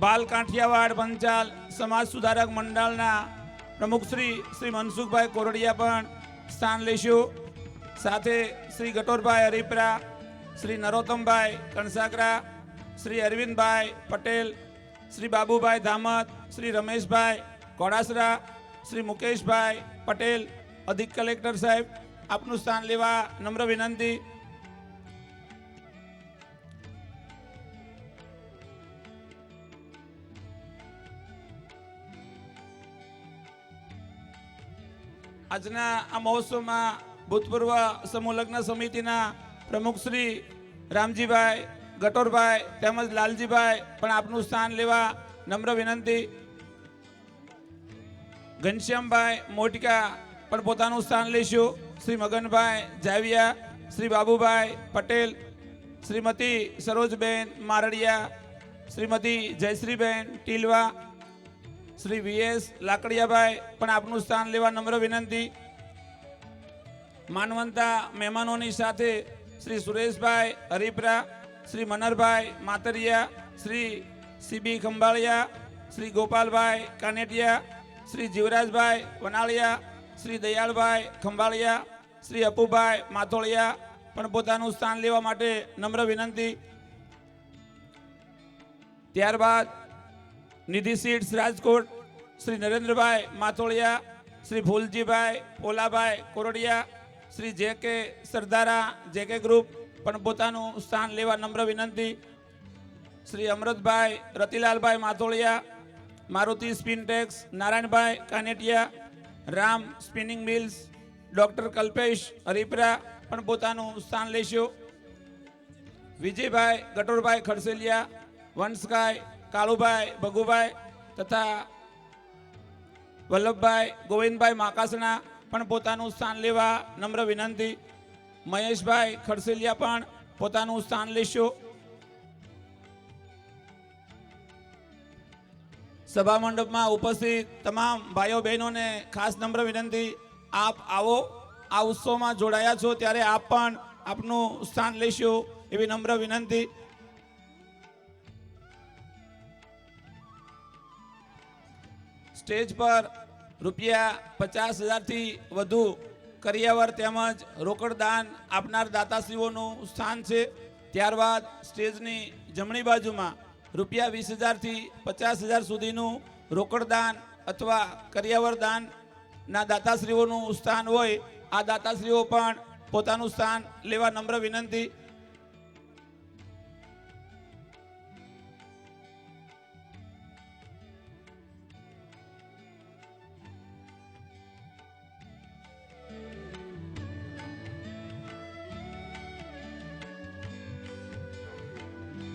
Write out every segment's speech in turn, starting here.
બાલ કાંઠિયાવાડ પંચાલ સમાજ સુધારક મંડળના પ્રમુખ શ્રી મનસુખભાઈ કોરડિયા પણ સ્થાન લેશું. સાથે શ્રી ગટોરભાઈ હરીપરા, શ્રી નરોત્તમભાઈ કણસાગરા, શ્રી અરવિંદભાઈ પટેલ, શ્રી બાબુભાઈ ધામત, શ્રી રમેશભાઈ કોડાસરા, શ્રી મુકેશભાઈ પટેલ, અધિક કલેક્ટર સાહેબ આપનું સ્થાન લેવા નમ્ર વિનંતી. આજના આ મહોત્સવમાં ભૂતપૂર્વ સમૂહ લગ્ન સમિતિના પ્રમુખ શ્રી રામજીભાઈ ગટોરભાઈ તેમજ લાલજીભાઈ પણ આપનું સ્થાન લેવા નમ્ર વિનંતી. ઘનશ્યામભાઈ મોટકા પણ પોતાનું સ્થાન લેશું. શ્રી મગનભાઈ જાવિયા, શ્રી બાબુભાઈ પટેલ, શ્રીમતી સરોજબેન મારડિયા, શ્રીમતી જયશ્રીબેન ટીલવા, શ્રી વીએસ લાકડિયાભાઈ પણ આપનું સ્થાન લેવા નમ્ર વિનંતી. માનવંતા મહેમાનોની સાથે શ્રી સુરેશભાઈ હરીપરા, શ્રી મનરભાઈ માતરિયા, શ્રી સીબી ખંભાળિયા, શ્રી ગોપાલભાઈ કાનેટિયા, શ્રી જીવરાજભાઈ વનાળિયા, શ્રી દયાળભાઈ ખંભાળિયા, શ્રી અપુભાઈ માથોળિયા પણ પોતાનું સ્થાન લેવા માટે નમ્ર વિનંતી. ત્યારબાદ નિધિ સીટ્સ રાજકોટ શ્રી નરેન્દ્રભાઈ માથોળિયા, શ્રી ફૂલજીભાઈ પોલાભાઈ કોરડિયા, શ્રી જે કે સરદારા જે કે ગ્રુપ પણ પોતાનું સ્થાન લેવા નમ્ર વિનંતી. Shri Amrutbhai Ratilalbhai Matholiya, Maruti Spintex Narayanbhai Kanetiya, Ram spinning mills doctor Kalpesh Haripara પણ પોતાનું સ્થાન લેશો. વિજયભાઈ ગટોરભાઈ ખડસેલિયા, વંશકાય કાળુભાઈ ભગુભાઈ તથા વલ્લભભાઈ ગોવિંદભાઈ માકાસણા પણ પોતાનું સ્થાન લેવા નમ્ર વિનંતી. મહેશભાઈ ખડસેલિયા પણ પોતાનું સ્થાન લેશો. સભા મંડપમાં ઉપસ્થિત તમામ ભાઈઓ બહેનોને ખાસ નમ્ર વિનંતી, આપ આવો, આ ઉત્સવમાં જોડાયા છો ત્યારે આપ પણ આપનું સ્થાન લેશો એવી નમ્ર વિનંતી. સ્ટેજ પર ₹50,000થી વધુ કરિયાવર તેમજ રોકડ દાન આપનાર દાતાશ્રીઓનું સ્થાન છે. ત્યારબાદ સ્ટેજની જમણી બાજુમાં ₹20,000થી 50,000 સુધીનું રોકડ દાન અથવા કરિયાવર દાનના દાતાશ્રીઓનું સ્થાન હોય, આ દાતાશ્રીઓ પણ પોતાનું સ્થાન લેવા નમ્ર વિનંતી.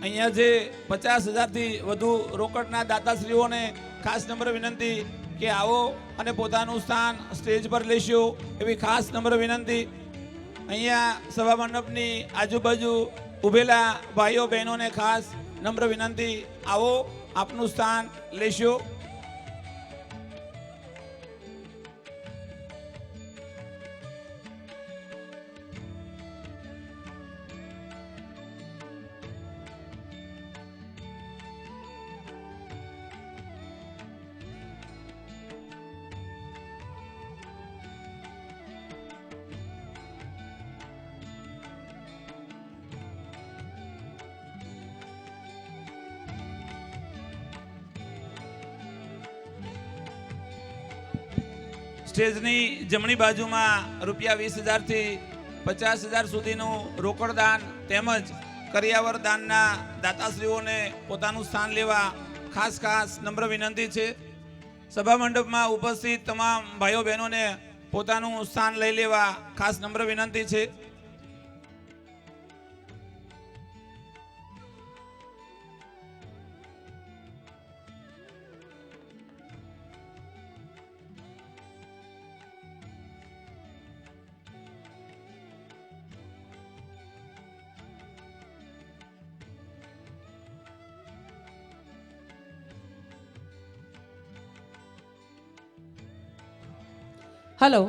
અહીંયા જે 50,000થી વધુ રોકડના દાતાશ્રીઓને ખાસ નમ્ર વિનંતી કે આવો અને પોતાનું સ્થાન સ્ટેજ પર લેશો એવી ખાસ નમ્ર વિનંતી. અહીંયા સભા મંડપની આજુબાજુ ઊભેલા ભાઈઓ બહેનોને ખાસ નમ્ર વિનંતી, આવો આપનું સ્થાન લેશો. સ્ટેજની જમણી બાજુમાં ₹20,000થી 50,000 સુધીનું રોકડ દાન તેમજ કરિયાવર દાનના દાતાશ્રીઓને પોતાનું સ્થાન લેવા ખાસ નમ્ર વિનંતી છે. સભા મંડપમાં ઉપસ્થિત તમામ ભાઈઓ બહેનોને પોતાનું સ્થાન લઈ લેવા ખાસ નમ્ર વિનંતી છે. હલો,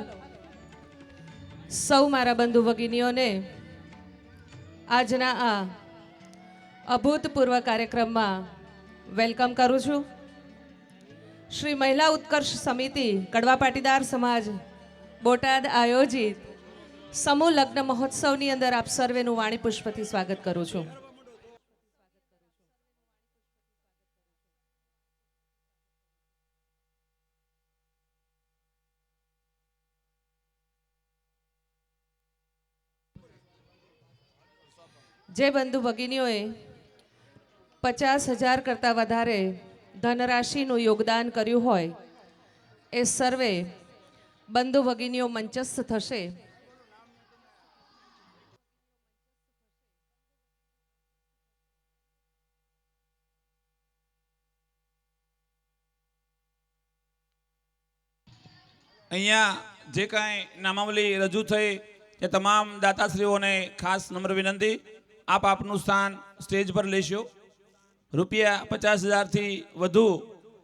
સૌ મારા બંધુ ભગીનીઓને આજના આ અભૂતપૂર્વ કાર્યક્રમમાં વેલકમ કરું છું. શ્રી મહિલા ઉત્કર્ષ સમિતિ કડવા પાટીદાર સમાજ બોટાદ આયોજિત સમૂહ લગ્ન મહોત્સવની અંદર આપ સર્વેનું વાણી પુષ્પથી સ્વાગત કરું છું. જે બંધુ ભગિનીઓએ 50,000 કરતાં વધારે ધનરાશિનું યોગદાન કર્યું હોય એ સર્વે બંધુ ભગિનીઓ મંચસ્થ થશે. અહીંયા જે કાંઈ નામાવલી રજૂ થઈ તે તમામ દાતાશ્રીઓને ખાસ નમ્ર વિનંતી, આપ આપનું સ્થાન સ્ટેજ પર લેશો. રૂપિયા 50,000થી વધુ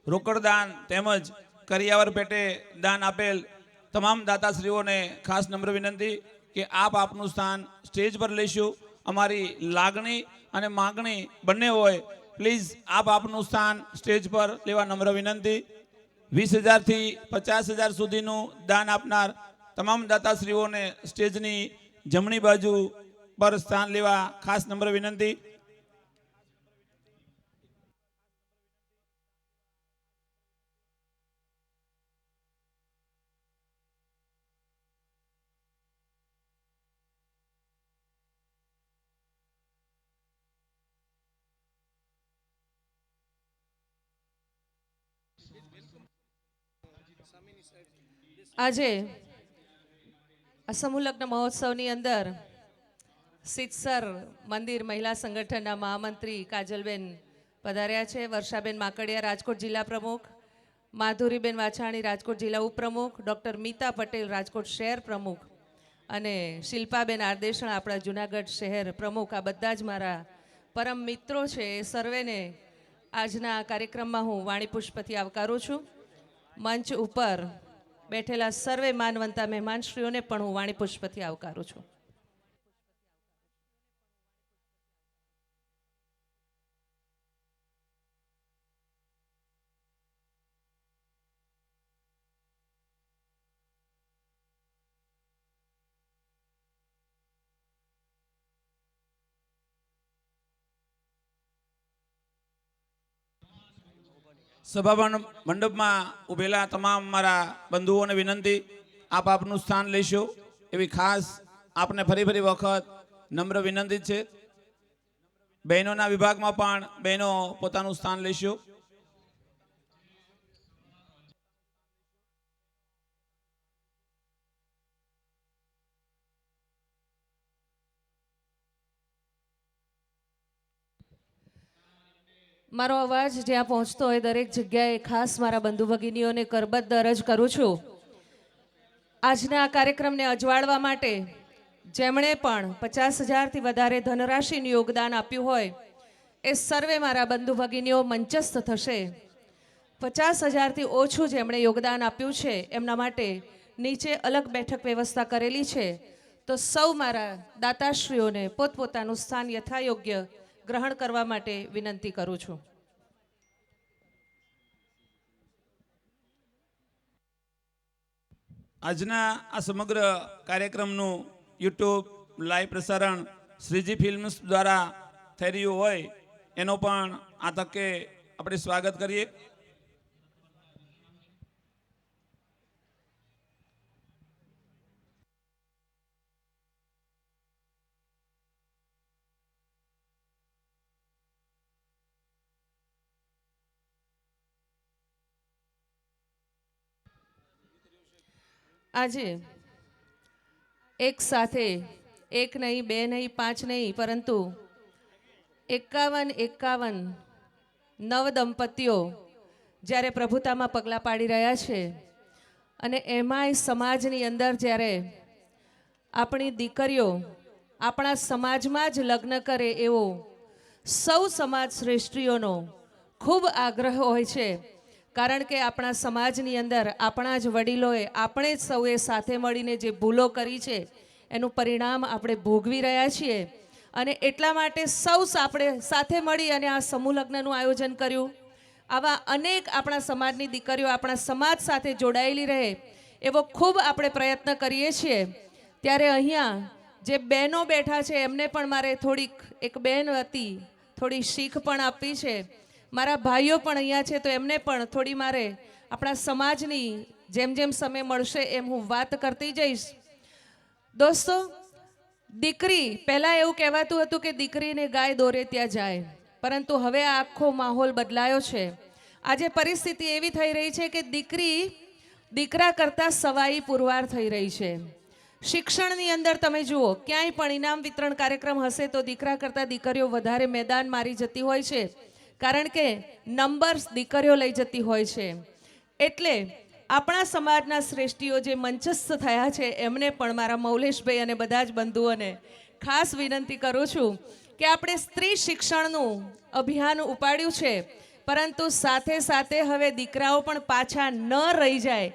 રોકડ દાન તેમજ કરિયાવર પેટે દાન આપેલ તમામ દાતાશ્રીઓને ખાસ નમ્ર વિનંતી કે આપ આપનું સ્થાન સ્ટેજ પર લેશો. અમારી લાગણી અને માગણી બંને હોય, પ્લીઝ આપ આપનું સ્થાન સ્ટેજ પર લેવા નમ્ર વિનંતી. 20,000થી 50,000 સુધીનું દાન આપનાર તમામ દાતાશ્રીઓને સ્ટેજની જમણી બાજુ પર સ્થાન લેવા ખાસ નમ્ર વિનંતી. આજે આ સમૂહ લગ્ન મહોત્સવની અંદર સિત્સર મંદિર મહિલા સંગઠનના મહામંત્રી કાજલબેન પધાર્યા છે. વર્ષાબેન માકડિયા રાજકોટ જિલ્લા પ્રમુખ, માધુરીબેન વાછાણી રાજકોટ જિલ્લા ઉપપ્રમુખ, ડૉક્ટર મીતા પટેલ રાજકોટ શહેર પ્રમુખ અને શિલ્પાબેન આરદેશણા આપણા જુનાગઢ શહેર પ્રમુખ. આ બધા જ મારા પરમ મિત્રો છે. એ સર્વેને આજના કાર્યક્રમમાં હું વાણી પુષ્પથી આવકારું છું. મંચ ઉપર બેઠેલા સર્વે માનવંતા મહેમાનશ્રીઓને પણ હું વાણી પુષ્પથી આવકારું છું. સભા મંડપમાં ઉભેલા તમામ મારા બંધુઓને વિનંતી, આપ આપનું સ્થાન લેશો એવી ખાસ આપને ફરી વખત નમ્ર વિનંતી છે. બહેનોના વિભાગમાં પણ બહેનો પોતાનું સ્થાન લેશો. મારો અવાજ જ્યાં પહોંચતો હોય દરેક જગ્યાએ ખાસ મારા બંધુ ભગિનીઓને કરબદ્ધ અરજ કરું છું. આજના આ કાર્યક્રમને અજવાળવા માટે જેમણે પણ 50,000થી વધારે ધનરાશિનું યોગદાન આપ્યું હોય એ સર્વે મારા બંધુ ભગિનીઓ મંચસ્થ થશે. 50,000થી ઓછું જેમણે યોગદાન આપ્યું છે એમના માટે નીચે અલગ બેઠક વ્યવસ્થા કરેલી છે. તો સૌ મારા દાતાશ્રીઓને પોતપોતાનું સ્થાન યથાયોગ્ય ગ્રહણ કરવા માટે વિનંતી કરું છું. આજના આ સમગ્ર કાર્યક્રમનું યુટ્યુબ લાઈવ પ્રસારણ શ્રીજી ફિલ્મ્સ દ્વારા થઈ રહ્યું હોય એનો પણ આ તકે આપણે સ્વાગત કરીએ. આજે એક સાથે એક નહીં, બે નહીં, પાંચ નહીં, પરંતુ 51 નવ દંપતીઓ જ્યારે પ્રભુતામાં પગલાં પાડી રહ્યા છે અને એમાંય સમાજની અંદર જ્યારે આપણી દીકરીઓ આપણા સમાજમાં જ લગ્ન કરે એવો સૌ સમાજ શ્રેષ્ઠીઓનો ખૂબ આગ્રહ હોય છે. કારણ કે આપણા સમાજની અંદર આપણા જ વડીલોએ આપણે જ સૌએ સાથે મળીને જે ભૂલો કરી છે એનું પરિણામ આપણે ભોગવી રહ્યા છીએ અને એટલા માટે સૌ આપણે સાથે મળી અને આ સમૂહ લગ્નનું આયોજન કર્યું. આવા અનેક આપણા સમાજની દીકરીઓ આપણા સમાજ સાથે જોડાયેલી રહે એવો ખૂબ આપણે પ્રયત્ન કરીએ છીએ. ત્યારે અહીંયા જે બહેનો બેઠા છે એમને પણ મારે થોડીક, એક બહેન હતી, થોડી શીખ પણ આપવી છે. મારા ભાઈઓ પણ અહીંયા છે તો એમને પણ થોડી મારે આપણા સમાજની જેમ જેમ સમય મળશે એમ હું વાત કરતી જઈશ. દોસ્તો, દીકરી, પહેલાં એવું કહેવાતું હતું કે દીકરીને ગાય દોરે ત્યાં જાય, પરંતુ હવે આ આખો માહોલ બદલાયો છે. આજે પરિસ્થિતિ એવી થઈ રહી છે કે દીકરી દીકરા કરતાં સવાઈ પુરવાર થઈ રહી છે. શિક્ષણની અંદર તમે જુઓ, ક્યાંય પણ ઇનામ વિતરણ કાર્યક્રમ હશે તો દીકરા કરતાં દીકરીઓ વધારે મેદાન મારી જતી હોય છે, કારણ કે નંબર્સ દીકરીઓ લઈ જતી હોય છે. એટલે આપણા સમાજના શ્રેષ્ઠીઓ જે મંચસ્થ થયા છે એમને પણ મારા મૌલેશભાઈ અને બધા જ બંધુઓને ખાસ વિનંતી કરું છું કે આપણે સ્ત્રી શિક્ષણનું અભિયાન ઉપાડ્યું છે, પરંતુ સાથે સાથે હવે દીકરાઓ પણ પાછા ન રહી જાય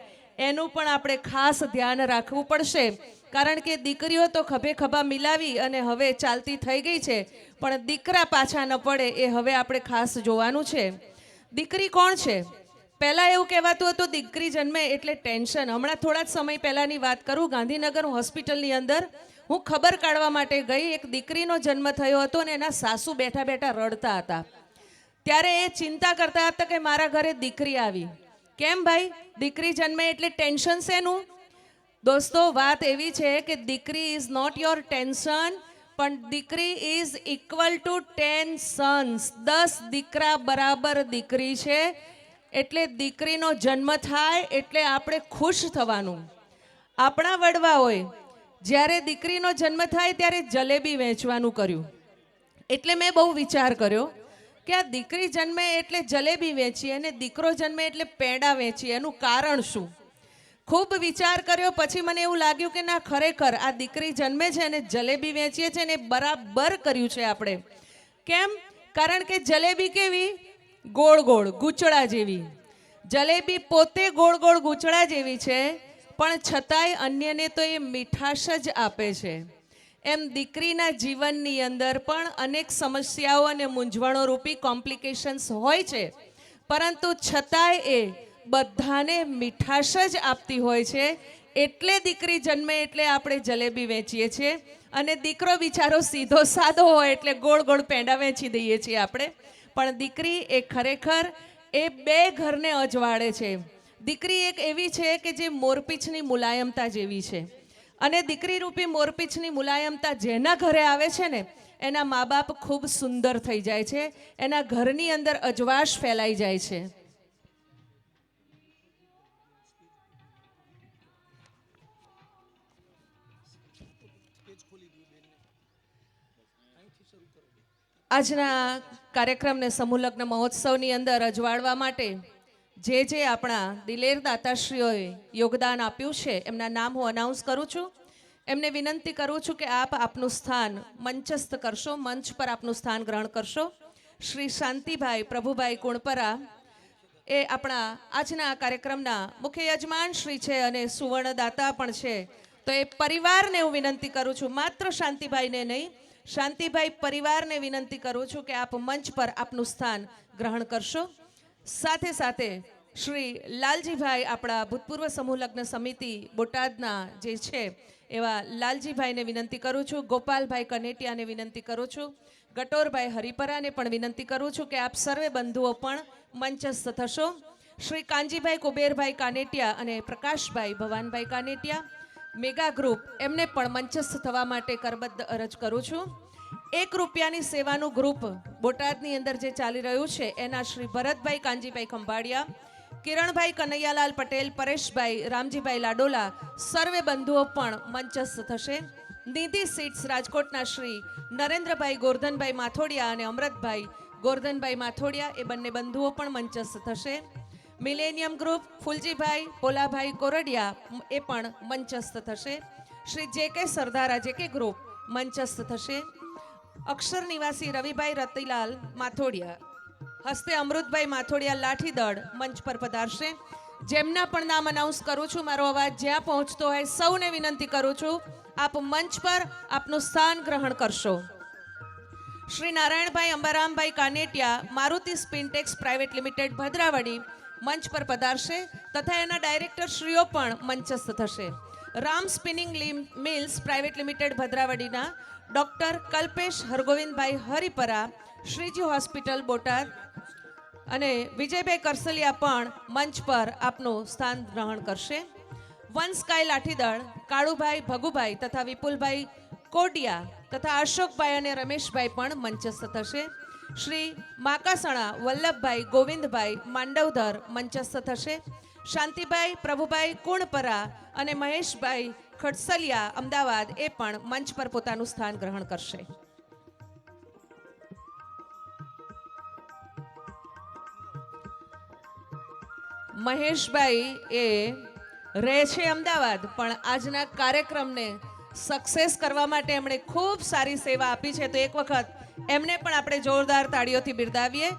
એનું પણ આપણે ખાસ ધ્યાન રાખવું પડશે. કારણ કે દીકરીઓ તો ખભે ખભા મિલાવી અને હવે ચાલતી થઈ ગઈ છે, પણ દીકરા પાછા ન પડે એ હવે આપણે ખાસ જોવાનું છે. દીકરી કોણ છે? પહેલાં એવું કહેવાતું હતું દીકરી જન્મે એટલે ટેન્શન. હમણાં થોડા જ સમય પહેલાંની વાત કરું, ગાંધીનગર હોસ્પિટલની અંદર હું ખબર કાઢવા માટે ગઈ. એક દીકરીનો જન્મ થયો હતો અને એના સાસુ બેઠા બેઠા રડતા હતા. ત્યારે એ ચિંતા કરતા હતા કે મારા ઘરે દીકરી આવી. કેમ ભાઈ, દીકરી જન્મે એટલે ટેન્શન શેનું? દોસ્તો, વાત એવી છે કે દીકરી ઇઝ નોટ યોર ટેન્શન, પણ દીકરી ઇઝ ઇક્વલ ટુ 10 સન્સ. 10 દીકરા બરાબર દીકરી છે. એટલે દીકરીનો જન્મ થાય એટલે આપણે ખુશ થવાનું. આપણા વડવાઓએ જ્યારે દીકરીનો જન્મ થાય ત્યારે જલેબી વેચવાનું કર્યું. એટલે મેં બહુ વિચાર કર્યો કે આ દીકરી જન્મે એટલે જલેબી વેચીએ અને દીકરો જન્મે એટલે પેંડા વેચીએ, એનું કારણ શું? ખૂબ વિચાર કર્યો. પછી મને એવું લાગ્યું કે ના, ખરેખર આ દીકરી જન્મે છે અને જલેબી વેચીએ છે ને બરાબર કર્યું છે આપણે. કેમ? કારણ કે જલેબી કેવી? ગોળ ગોળ ગૂંચળા જેવી. જલેબી પોતે ગોળ ગોળ ગૂંચળા જેવી છે, પણ છતાંય અન્યને તો એ મીઠાશ જ આપે છે. એમ દીકરીના જીવનની અંદર પણ અનેક સમસ્યાઓ અને મૂંઝવણો રૂપી કોમ્પ્લિકેશન્સ હોય છે, પરંતુ છતાંય એ બધાને મીઠાશ જ આપતી હોય છે. એટલે દીકરી જન્મે એટલે આપણે જલેબી વેચીએ છીએ, અને દીકરો બિચારો સીધો સાદો હોય એટલે ગોળ ગોળ પેંડા વેચી દઈએ છીએ આપણે. પણ દીકરી એ ખરેખર એ બે ઘરને અજવાળે છે. દીકરી એક એવી છે કે જે મોરપીંછની મુલાયમતા જેવી છે, અને દીકરી રૂપી મોરપીંછની મુલાયમતા જેના ઘરે આવે છે ને એના મા બાપ ખૂબ સુંદર થઈ જાય છે, એના ઘરની અંદર અજવાશ ફેલાઈ જાય છે. આજના કાર્યક્રમને સમૂહ લગ્ન મહોત્સવની અંદર અજવાળવા માટે જે આપણા દિલેર દાતાશ્રીઓએ યોગદાન આપ્યું છે એમના નામ હું અનાઉન્સ કરું છું. એમને વિનંતી કરું છું કે આપ આપનું સ્થાન મંચસ્થ કરશો, મંચ પર આપનું સ્થાન ગ્રહણ કરશો. શ્રી શાંતિભાઈ પ્રભુભાઈ કુણપરા એ આપણા આજના કાર્યક્રમના મુખ્ય યજમાન શ્રી છે અને સુવર્ણદાતા પણ છે. તો એ પરિવારને હું વિનંતી કરું છું, માત્ર શાંતિભાઈને નહીં, શાંતિભાઈ પરિવારને વિનંતી કરું છું કે આપ મંચ પર આપનું સ્થાન ગ્રહણ કરશો. સાથે સાથે શ્રી લાલજીભાઈ, આપણા ભૂતપૂર્વ સમૂહ લગ્ન સમિતિ બોટાદના જે છે એવા લાલજીભાઈને વિનંતી કરું છું. ગોપાલભાઈ કનેટિયાને વિનંતી કરું છું. ગટોરભાઈ હરિપરાને પણ વિનંતી કરું છું કે આપ સર્વે બંધુઓ પણ મંચસ્થ થશો. શ્રી કાંજીભાઈ કુબેરભાઈ કાનેટિયા અને પ્રકાશભાઈ ભવાનભાઈ કાનેટિયા મેગા ગ્રુપ, એમને પણ મંચસ્થ થવા માટે કરબદ્ધ અરજ કરું છું. 1 રૂપિયાની સેવાનું ગ્રુપ બોટાદની અંદર જે ચાલી રહ્યું છે એના શ્રી ભરતભાઈ કાંજીભાઈ ખંભાળિયા, કિરણભાઈ કનૈયાલાલ પટેલ, પરેશભાઈ રામજીભાઈ લાડોલા, સર્વે બંધુઓ પણ મંચસ્થ થશે. નિધિ સીટ્સ રાજકોટના શ્રી નરેન્દ્રભાઈ ગોરધનભાઈ માથોડિયા અને અમૃતભાઈ ગોરધનભાઈ માથોડિયા, એ બંને બંધુઓ પણ મંચસ્થ થશે. મિલેનિયમ ગ્રુપ ફુલજીભાઈ પોલાભાઈ કોરડિયા, એ પણ મંચસ્થ થશે. શ્રી જે.કે. સરદારા જે.કે. ગ્રુપ મંચસ્થ થશે. અક્ષર નિવાસી રવિભાઈ રતિલાલ માથોડિયા, હસ્તે અમૃતભાઈ માથોડિયા લાઠીદળ મંચ પર પધારશે. જેમના પણ નામ અનાઉન્સ કરું છું, મારો અવાજ જ્યાં પહોંચતો હોય સૌને વિનંતી કરું છું આપ મંચ પર આપનું સ્થાન ગ્રહણ કરશો. શ્રી નારાયણભાઈ અંબારામભાઈ કાનેટિયા મારુતિ સ્પિનટેક્સ પ્રાઇવેટ લિમિટેડ ભદ્રાવડી મંચ પર પધારશે તથા એના ડાયરેક્ટર શ્રીઓ પણ મંચસ્થ થશે. Ram spinning mills private limited ભદ્રાવડીના ડોક્ટર કલ્પેશ હરગોવિંદભાઈ હરિપરા શ્રીજી હોસ્પિટલ બોટાદ અને વિજયભાઈ કરસલિયા પણ મંચ પર આપનું સ્થાન ગ્રહણ કરશે. વન સ્કાય લાઠીદળ કાળુભાઈ ભગુભાઈ તથા વિપુલભાઈ કોડિયા તથા અશોકભાઈ અને રમેશભાઈ પણ મંચસ્થ થશે. શ્રી માકાસણા વલ્લભભાઈ ગોવિંદભાઈ માંડવધર મંચસ્થ થશે. શાંતિભાઈ પ્રભુભાઈ કુણપરા અને મહેશભાઈ ખડસલિયા અમદાવાદ એ પણ મંચ પર પોતાનું સ્થાન ગ્રહણ કરશે. મહેશભાઈ એ રહે છે અમદાવાદ પણ આજના કાર્યક્રમને સક્સેસ કરવા માટે એમણે ખૂબ સારી સેવા આપી છે, તો એક વખત એમને પણ આપણે જોરદાર તાળીઓથી બિરદાવીએ.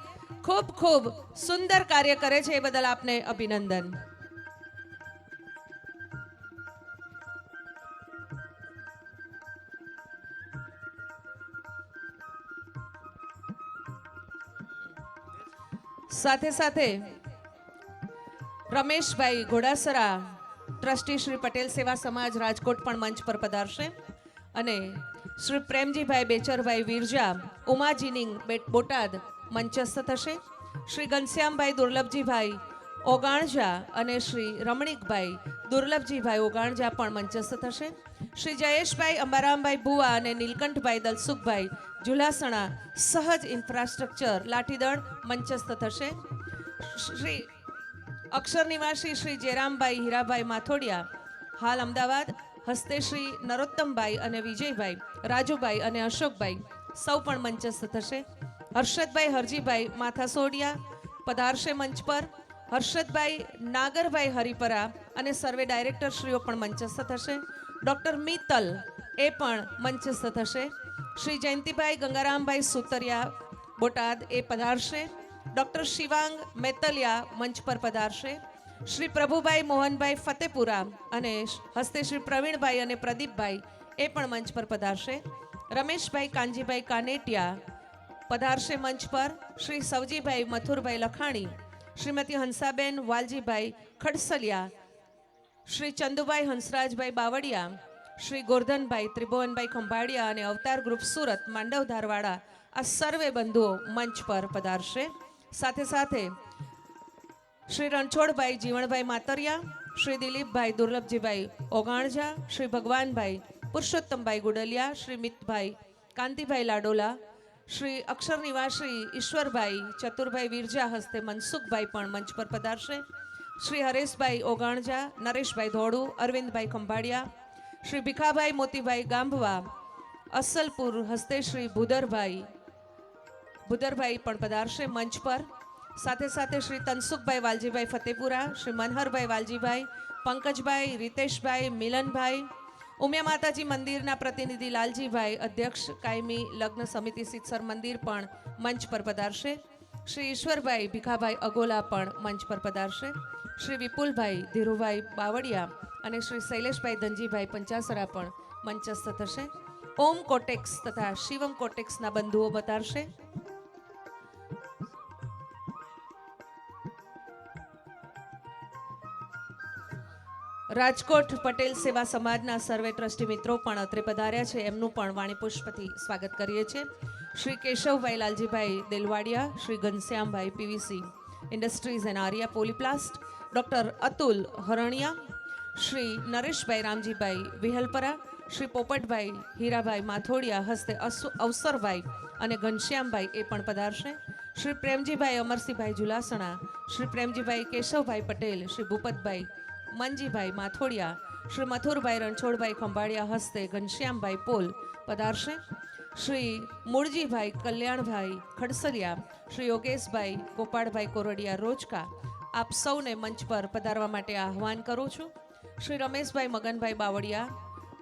ખૂબ ખૂબ સુંદર કાર્ય કરે છે એ બદલ આપને અભિનંદન. સાથે સાથે રમેશભાઈ ઘોડાસરા ટ્રસ્ટી શ્રી પટેલ સેવા સમાજ રાજકોટ પણ મંચ પર પધારશે અને શ્રી પ્રેમજીભાઈ બેચરભાઈ વિરજા ઉમાજીનિંગ બોટાદ મંચસ્થ થશે. શ્રી ઘનશ્યામભાઈ દુર્લભજીભાઈ ઓગાણજા અને શ્રી રમણીકભાઈ દુર્લભજીભાઈ ઓગાણજા પણ મંચસ્થ થશે. શ્રી જયેશભાઈ અંબારામભાઈ ભુવા અને નીલકંઠભાઈ દલસુખભાઈ ઝુલાસણા સહજ ઇન્ફ્રાસ્ટ્રક્ચર લાઠીદળ મંચસ્થ થશે. શ્રી અક્ષર નિવાસી શ્રી જયરામભાઈ હીરાભાઈ માથોડિયા હાલ અમદાવાદ હસ્તે શ્રી નરોત્તમભાઈ અને વિજયભાઈ રાજુભાઈ અને અશોકભાઈ સૌ પણ મંચસ્થ થશે. હર્ષદભાઈ હરજીભાઈ માથાસોડિયા પધારશે મંચ પર. હર્ષદભાઈ નાગરભાઈ હરિપરા અને સર્વે ડાયરેક્ટર શ્રીઓ પણ મંચસ્થ થશે. ડોક્ટર મિત્તલ એ પણ મંચસ્થ થશે. શ્રી જયંતિભાઈ ગંગારામભાઈ સુતરિયા બોટાદ એ પધારશે. ડોક્ટર શિવાંગ મેતલિયા મંચ પર પધારશે. શ્રી પ્રભુભાઈ મોહનભાઈ ફતેપુરા અને હસ્તે શ્રી પ્રવીણભાઈ અને પ્રદીપભાઈ એ પણ મંચ પર પધારશે. રમેશભાઈ કાનજીભાઈ કાનેટિયા પધારશે મંચ પર. શ્રી સવજીભાઈ મથુરભાઈ લખાણી, શ્રીમતી હંસાબેન વાલજીભાઈ ખડસલિયા, શ્રી ચંદુભાઈ હંસરાજભાઈ બાવળિયા, શ્રી ગોરધનભાઈ ત્રિભુવનભાઈ ખંભાળિયા અને અવતાર ગ્રુપ સુરત માંડવ ધારવાડા આ સર્વે બંધુઓ મંચ પર પધારશે. સાથે સાથે શ્રી રણછોડભાઈ જીવણભાઈ માતરિયા, શ્રી દિલીપભાઈ દુર્લભજીભાઈ ઓગાણજા, શ્રી ભગવાનભાઈ પુરુષોત્તમભાઈ ગુડલિયા, શ્રી મિતભાઈ કાંતિભાઈ લાડોલા, શ્રી અક્ષર નિવાસી ઈશ્વરભાઈ ચતુરભાઈ વિરજા હસ્તે મનસુખભાઈ પણ મંચ પર પધારશે. શ્રી હરેશભાઈ ઓગાણજા, નરેશભાઈ ધોળુ, અરવિંદભાઈ ખંભાળિયા, શ્રી ભીખાભાઈ મોતીભાઈ ગાંભવા અસલપુર હસ્તે શ્રી ભૂદરભાઈ પણ પધારશે મંચ પર. સાથે સાથે શ્રી તનસુખભાઈ વાલજીભાઈ ફતેપુરા, શ્રી મનહરભાઈ વાલજીભાઈ, પંકજભાઈ, રીતેશભાઈ, મિલનભાઈ, ઉમિયા માતાજી મંદિરના પ્રતિનિધિ લાલજીભાઈ અધ્યક્ષ કાયમી લગ્ન સમિતિ સિત્સર મંદિર પણ મંચ પર પધારશે. શ્રી ઈશ્વરભાઈ ભીખાભાઈ અગોલા પણ મંચ પર પધારશે. શ્રી વિપુલભાઈ ધીરુભાઈ બાવળિયા અને શ્રી શૈલેષભાઈ ધનજીભાઈ પંચાસરા પણ મંચસ્થ થશે. ઓમ કોટેક્સ તથા શિવમ કોટેક્સના બંધુઓ પધારશે. રાજકોટ પટેલ સેવા સમાજના સર્વે ટ્રસ્ટી મિત્રો પણ અત્રે પધાર્યા છે, એમનું પણ વાણીપુષ્પથી સ્વાગત કરીએ છીએ. Shri Keshavbhai Laljibhai Delvadiya, Shri Ghanshyambhai PVC industries and Arya Polyplast, doctor Atul Haraniya, Shri Nareshbhai Ramjibhai Vihalpara, Shri Popatbhai Hirabhai Mathodiya હસ્તે અવસરભાઈ અને ઘનશ્યામભાઈ એ પણ પધારશે. શ્રી પ્રેમજીભાઈ અમરસિંહભાઈ ઝુલાસણા, શ્રી પ્રેમજીભાઈ કેશવભાઈ પટેલ, શ્રી ભૂપતભાઈ મંજીભાઈ માથોડિયા, શ્રી મથુરભાઈ રણછોડભાઈ ખંભાળિયા હસ્તે ઘનશ્યામભાઈ પોલ પધારશે. શ્રી મૂળજીભાઈ કલ્યાણભાઈ ખડસરિયા, શ્રી યોગેશભાઈ ગોપાળભાઈ કોરડિયા રોજકા આપ સૌને મંચ પર પધારવા માટે આહ્વાન કરું છું. શ્રી રમેશભાઈ મગનભાઈ બાવળિયા,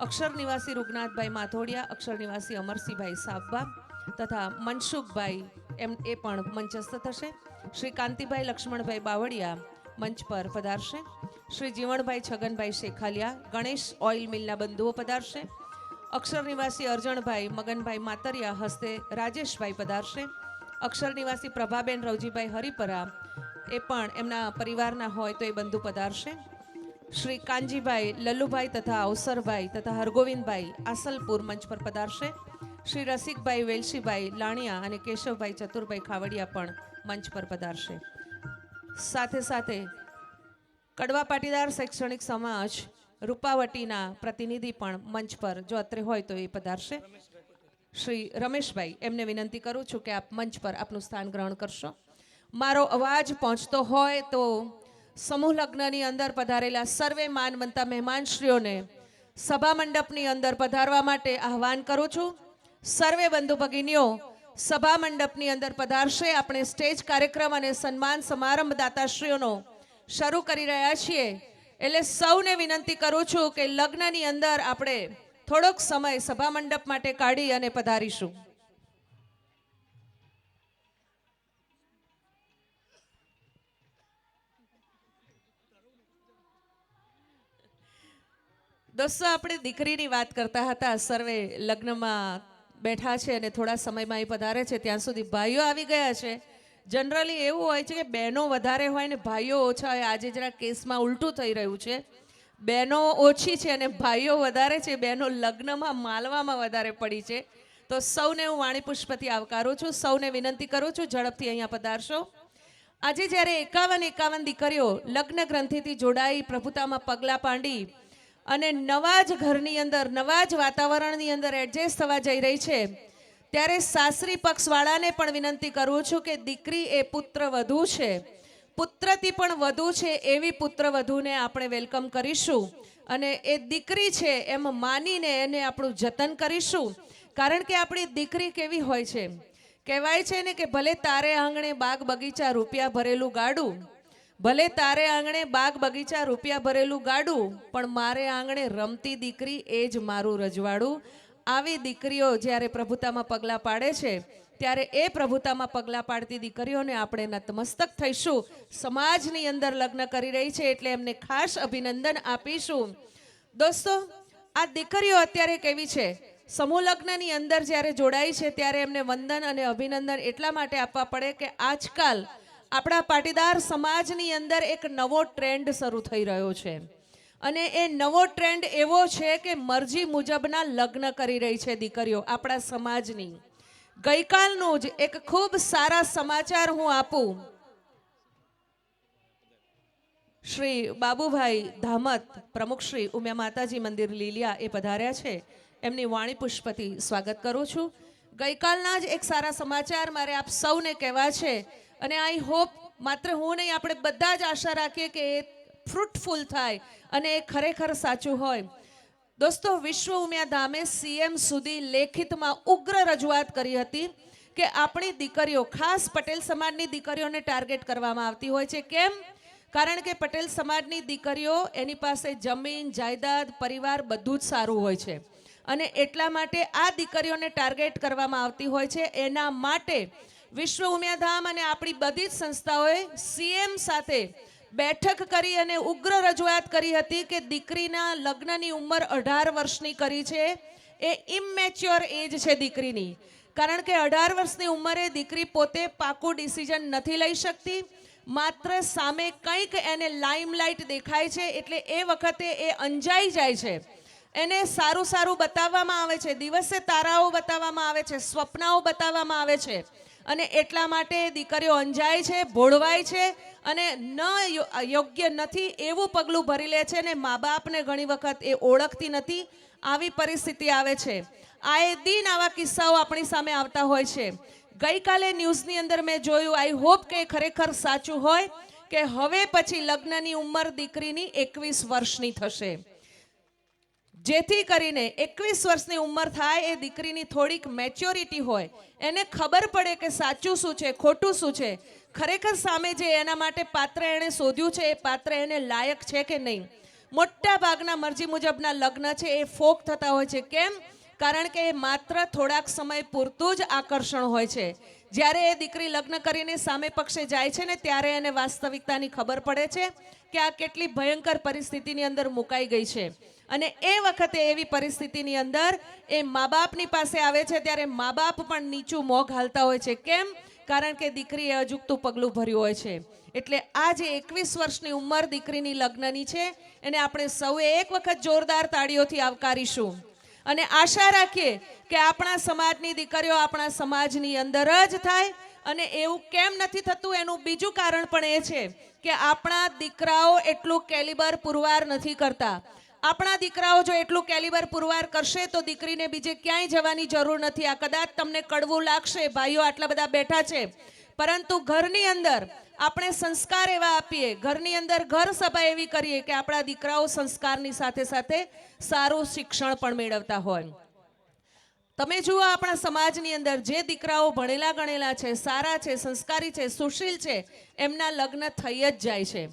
અક્ષર નિવાસી રૂગનાથભાઈ માથોડિયા, અક્ષર નિવાસી અમરસિંહભાઈ સાબવા તથા મનસુખભાઈ એ પણ મંચસ્થ થશે. શ્રી કાંતિભાઈ લક્ષ્મણભાઈ બાવળિયા મંચ પર પધારશે. શ્રી જીવણભાઈ છગનભાઈ શેખાલિયા, ગણેશ ઓઇલ મિલના બંધુઓ પધારશે. અક્ષર નિવાસી અરજણભાઈ મગનભાઈ માતરિયા હસ્તે રાજેશભાઈ પધારશે. અક્ષર નિવાસી પ્રભાબેન રવજીભાઈ હરિપરા એ પણ એમના પરિવારના હોય તો એ બંધુ પધારશે. શ્રી કાનજીભાઈ લલ્લુભાઈ તથા અવસરભાઈ તથા હરગોવિંદભાઈ આસલપુર મંચ પર પધારશે. શ્રી રસિકભાઈ વેલશીભાઈ લાણિયા અને કેશવભાઈ ચતુરભાઈ ખાવડિયા પણ મંચ પર પધારશે. સાથે સાથે કડવા પાટીદાર શૈક્ષણિક સમાજ રૂપાવટીના પ્રતિનિધિ પણ મંચ પર જો અત્રે હોય તો એ પધારશે. શ્રી રમેશભાઈ એમને વિનંતી કરું છું કે આપ મંચ પર આપનું સ્થાન ગ્રહણ કરશો. મારો અવાજ પહોંચતો હોય તો સમૂહ લગ્નની અંદર પધારેલા સર્વે માનવંતા મહેમાનશ્રીઓને સભા મંડપની અંદર પધારવા માટે આહવાન કરું છું. સર્વે બંધુ ભગીનીઓ સભા મંડપની અંદર પધારશે. આપણે સ્ટેજ કાર્યક્રમ અને સન્માન સમારંભ દાતાશ્રીઓનો શરૂ કરી રહ્યા છીએ, એટલે સૌને વિનંતી કરું છું કે લગ્નની અંદર આપણે થોડોક સમય સભા મંડપ માટે કાઢી અને પધારીશું. દોસ્તો, આપણે દીકરીની વાત કરતા હતા. સર્વે લગ્નમાં બેઠા છે અને થોડા સમયમાં એ પધારે છે ત્યાં સુધી ભાઈઓ આવી ગયા છે. જનરલી એવું હોય છે કે બહેનો વધારે હોય ને ભાઈઓ ઓછા હોય. આજે જરા કેસમાં ઉલટું થઈ રહ્યું છે. બહેનો ઓછી છે અને ભાઈઓ વધારે છે. બહેનો લગ્નમાં માલવામાં વધારે પડી છે. તો સૌને હું વાણી પુષ્પથી આવકારું છું. સૌને વિનંતી કરું છું ઝડપથી અહીંયા પધારશો. આજે જ્યારે 51 દીકરીઓ લગ્ન ગ્રંથિથી જોડાઈ પ્રભુતામાં પગલાં પાંડી અને નવા જ ઘરની અંદર નવા જ વાતાવરણની અંદર એડજસ્ટ થવા જઈ રહી છે, ત્યારે સાસરી પક્ષવાળાને પણ વિનંતી કરું છું કે દીકરી એ પુત્ર વધુ છે, પુત્રથી પણ વધુ છે એવી પુત્ર વધુને આપણે વેલકમ કરીશું અને એ દીકરી છે એમ માનીને એને આપણું જતન કરીશું. કારણ કે આપણી દીકરી કેવી હોય છે, કહેવાય છે ને કે ભલે તારે આંગણે બાગ બગીચા રૂપિયા ભરેલું ગાડું, ભલે તારે આંગણે બાગ બગીચા રૂપિયા ભરેલું ગાડું, પણ મારે આંગણે રમતી દીકરી એ જ મારું રજવાડું. આવી દીકરીઓ જ્યારે પ્રભુતામાં પગલાં પાડે છે ત્યારે એ પ્રભુતામાં પગલાં પાડતી દીકરીઓને આપણે નતમસ્તક થઈશું. સમાજની અંદર લગ્ન કરી રહી છે એટલે એમને ખાસ અભિનંદન આપીશું. દોસ્તો, આ દીકરીઓ અત્યારે કેવી છે, સમૂહ લગ્નની અંદર જ્યારે જોડાઈ છે ત્યારે એમને વંદન અને અભિનંદન એટલા માટે આપવા પડે કે આજકાલ આપણા પાટીદાર સમાજની અંદર એક નવો ટ્રેન્ડ શરૂ થઈ રહ્યો છે અને એ નવો ટ્રેન્ડ એવો છે કે મરજી મુજબના લગ્ન કરી રહી છે દીકરીઓ આપણા સમાજની. ગઈકાલનું જ એક ખૂબ સારા સમાચાર હું આપું. શ્રી બાબુભાઈ ધામત પ્રમુખ શ્રી ઉમિયા માતાજી મંદિર લીલિયા એ પધાર્યા છે. એમની વાણી પુષ્પથી સ્વાગત કરું છું. ગઈકાલના જ એક સારા સમાચાર મારે આપ સૌને કહેવા છે અને આઈ હોપ માત્ર હું નહીં, આપણે બધા જ આશા રાખીએ કે એ ફ્રૂટફુલ થાય અને એ ખરેખર સાચું હોય. દોસ્તો, વિશ્વ ઉમિયા ધામે સીએમ સુધી લેખિતમાં ઉગ્ર રજૂઆત કરી હતી કે આપણી દીકરીઓ, ખાસ પટેલ સમાજની દીકરીઓને ટાર્ગેટ કરવામાં આવતી હોય છે. કેમ? કારણ કે પટેલ સમાજની દીકરીઓ એની પાસે જમીન જાયદાદ પરિવાર બધું જ સારું હોય છે અને એટલા માટે આ દીકરીઓને ટાર્ગેટ કરવામાં આવતી હોય છે. એના માટે વિશ્વ ઉમિયાધામ અને આપણી બધી જ સંસ્થાઓએ સીએમ સાથે બેઠક કરી અને ઉગ્ર રજૂઆત કરી હતી કે દીકરીના લગ્નની ઉંમર 18 વર્ષની કરી છે. એ ઇમેચ્યોર એજ છે દીકરીની. કારણ કે 18 વર્ષની ઉંમરે દીકરી પોતે પાકું ડિસિઝન નથી લઈ શકતી. માત્ર સામે કંઈક એને લાઇમલાઇટ દેખાય છે એટલે એ વખતે એ અંજાઈ જાય છે. એને સારું સારું બતાવવામાં આવે છે, દિવસે તારાઓ બતાવવામાં આવે છે, સ્વપ્નાઓ બતાવવામાં આવે છે અને એટલા માટે દીકરીઓ અંજાય છે, ભોળવાય છે અને ન યોગ્ય નથી એવું પગલું ભરી લે છે અને મા બાપને ઘણી વખત એ ઓળખતી નથી. આવી પરિસ્થિતિ આવે છે. આએ દિન આવા કિસ્સાઓ આપણી સામે આવતા હોય છે. ગઈકાલે ન્યૂઝની અંદર મેં જોયું, આઈ હોપ કે ખરેખર સાચું હોય કે હવે પછી લગ્નની ઉંમર દીકરીની 21 વર્ષની થશે, જેથી કરીને 21 વર્ષની ઉંમર થાય એ દીકરીની થોડીક મેચ્યોરિટી હોય, એને ખબર પડે કે સાચું શું છે, ખોટું શું છે, ખરેખર સામે જે એના માટે પાત્ર એણે શોધ્યું છે એ પાત્ર એને લાયક છે કે નહીં. મોટા ભાગના મરજી મુજબના લગ્ન છે એ ફોક થતા હોય છે. કેમ? કારણ કે એ માત્ર થોડાક સમય પૂરતું જ આકર્ષણ હોય છે. જ્યારે એ દીકરી લગ્ન કરીને સામે પક્ષે જાય છે ને ત્યારે એને વાસ્તવિકતાની ખબર પડે છે કે આ કેટલી ભયંકર પરિસ્થિતિની અંદર મુકાઈ ગઈ છે. અને એ વખતે એવી પરિસ્થિતિની અંદર એ મા બાપની પાસે આવે છે ત્યારે મા બાપ પણ નીચું મોં ઘાલતા હોય છે. કેમ? કારણ કે દીકરીએ અજુકતું પગલું ભર્યું હોય છે. એટલે આ જે 21 વર્ષની ઉંમર દીકરીની લગ્નની છે એને આપણે સૌએ એક વખત જોરદાર તાળીઓથી આવકારીશું અને આશા રાખીએ કે આપણા સમાજની દીકરીઓ આપણા સમાજની અંદર જ થાય. અને એવું કેમ નથી થતું એનું બીજું કારણ પણ એ છે કે આપણા દીકરાઓ એટલું કેલિબર પુરવાર નથી કરતા. આપણા દીકરાઓ જો એટલું કેલિબર પુરવાર કરશે તો દીકરીને બીજે ક્યાંય જવાની જરૂર નથી. આ કદાચ તમને કડવું લાગશે, ભાઈઓ આટલા બધા બેઠા છે, પરંતુ ઘરની અંદર આપણે સંસ્કાર એવા આપીએ, ઘરની અંદર ઘર સભા એવી કરીએ કે આપણા દીકરાઓ સંસ્કારની સાથે સાથે સારું શિક્ષણ પણ મેળવતા હોય. તમે જુઓ આપણા સમાજની અંદર જે દીકરાઓ ભણેલા ગણેલા છે, સારા છે, સંસ્કારી છે, સુશીલ છે, એમના લગ્ન થઈ જ જાય છે.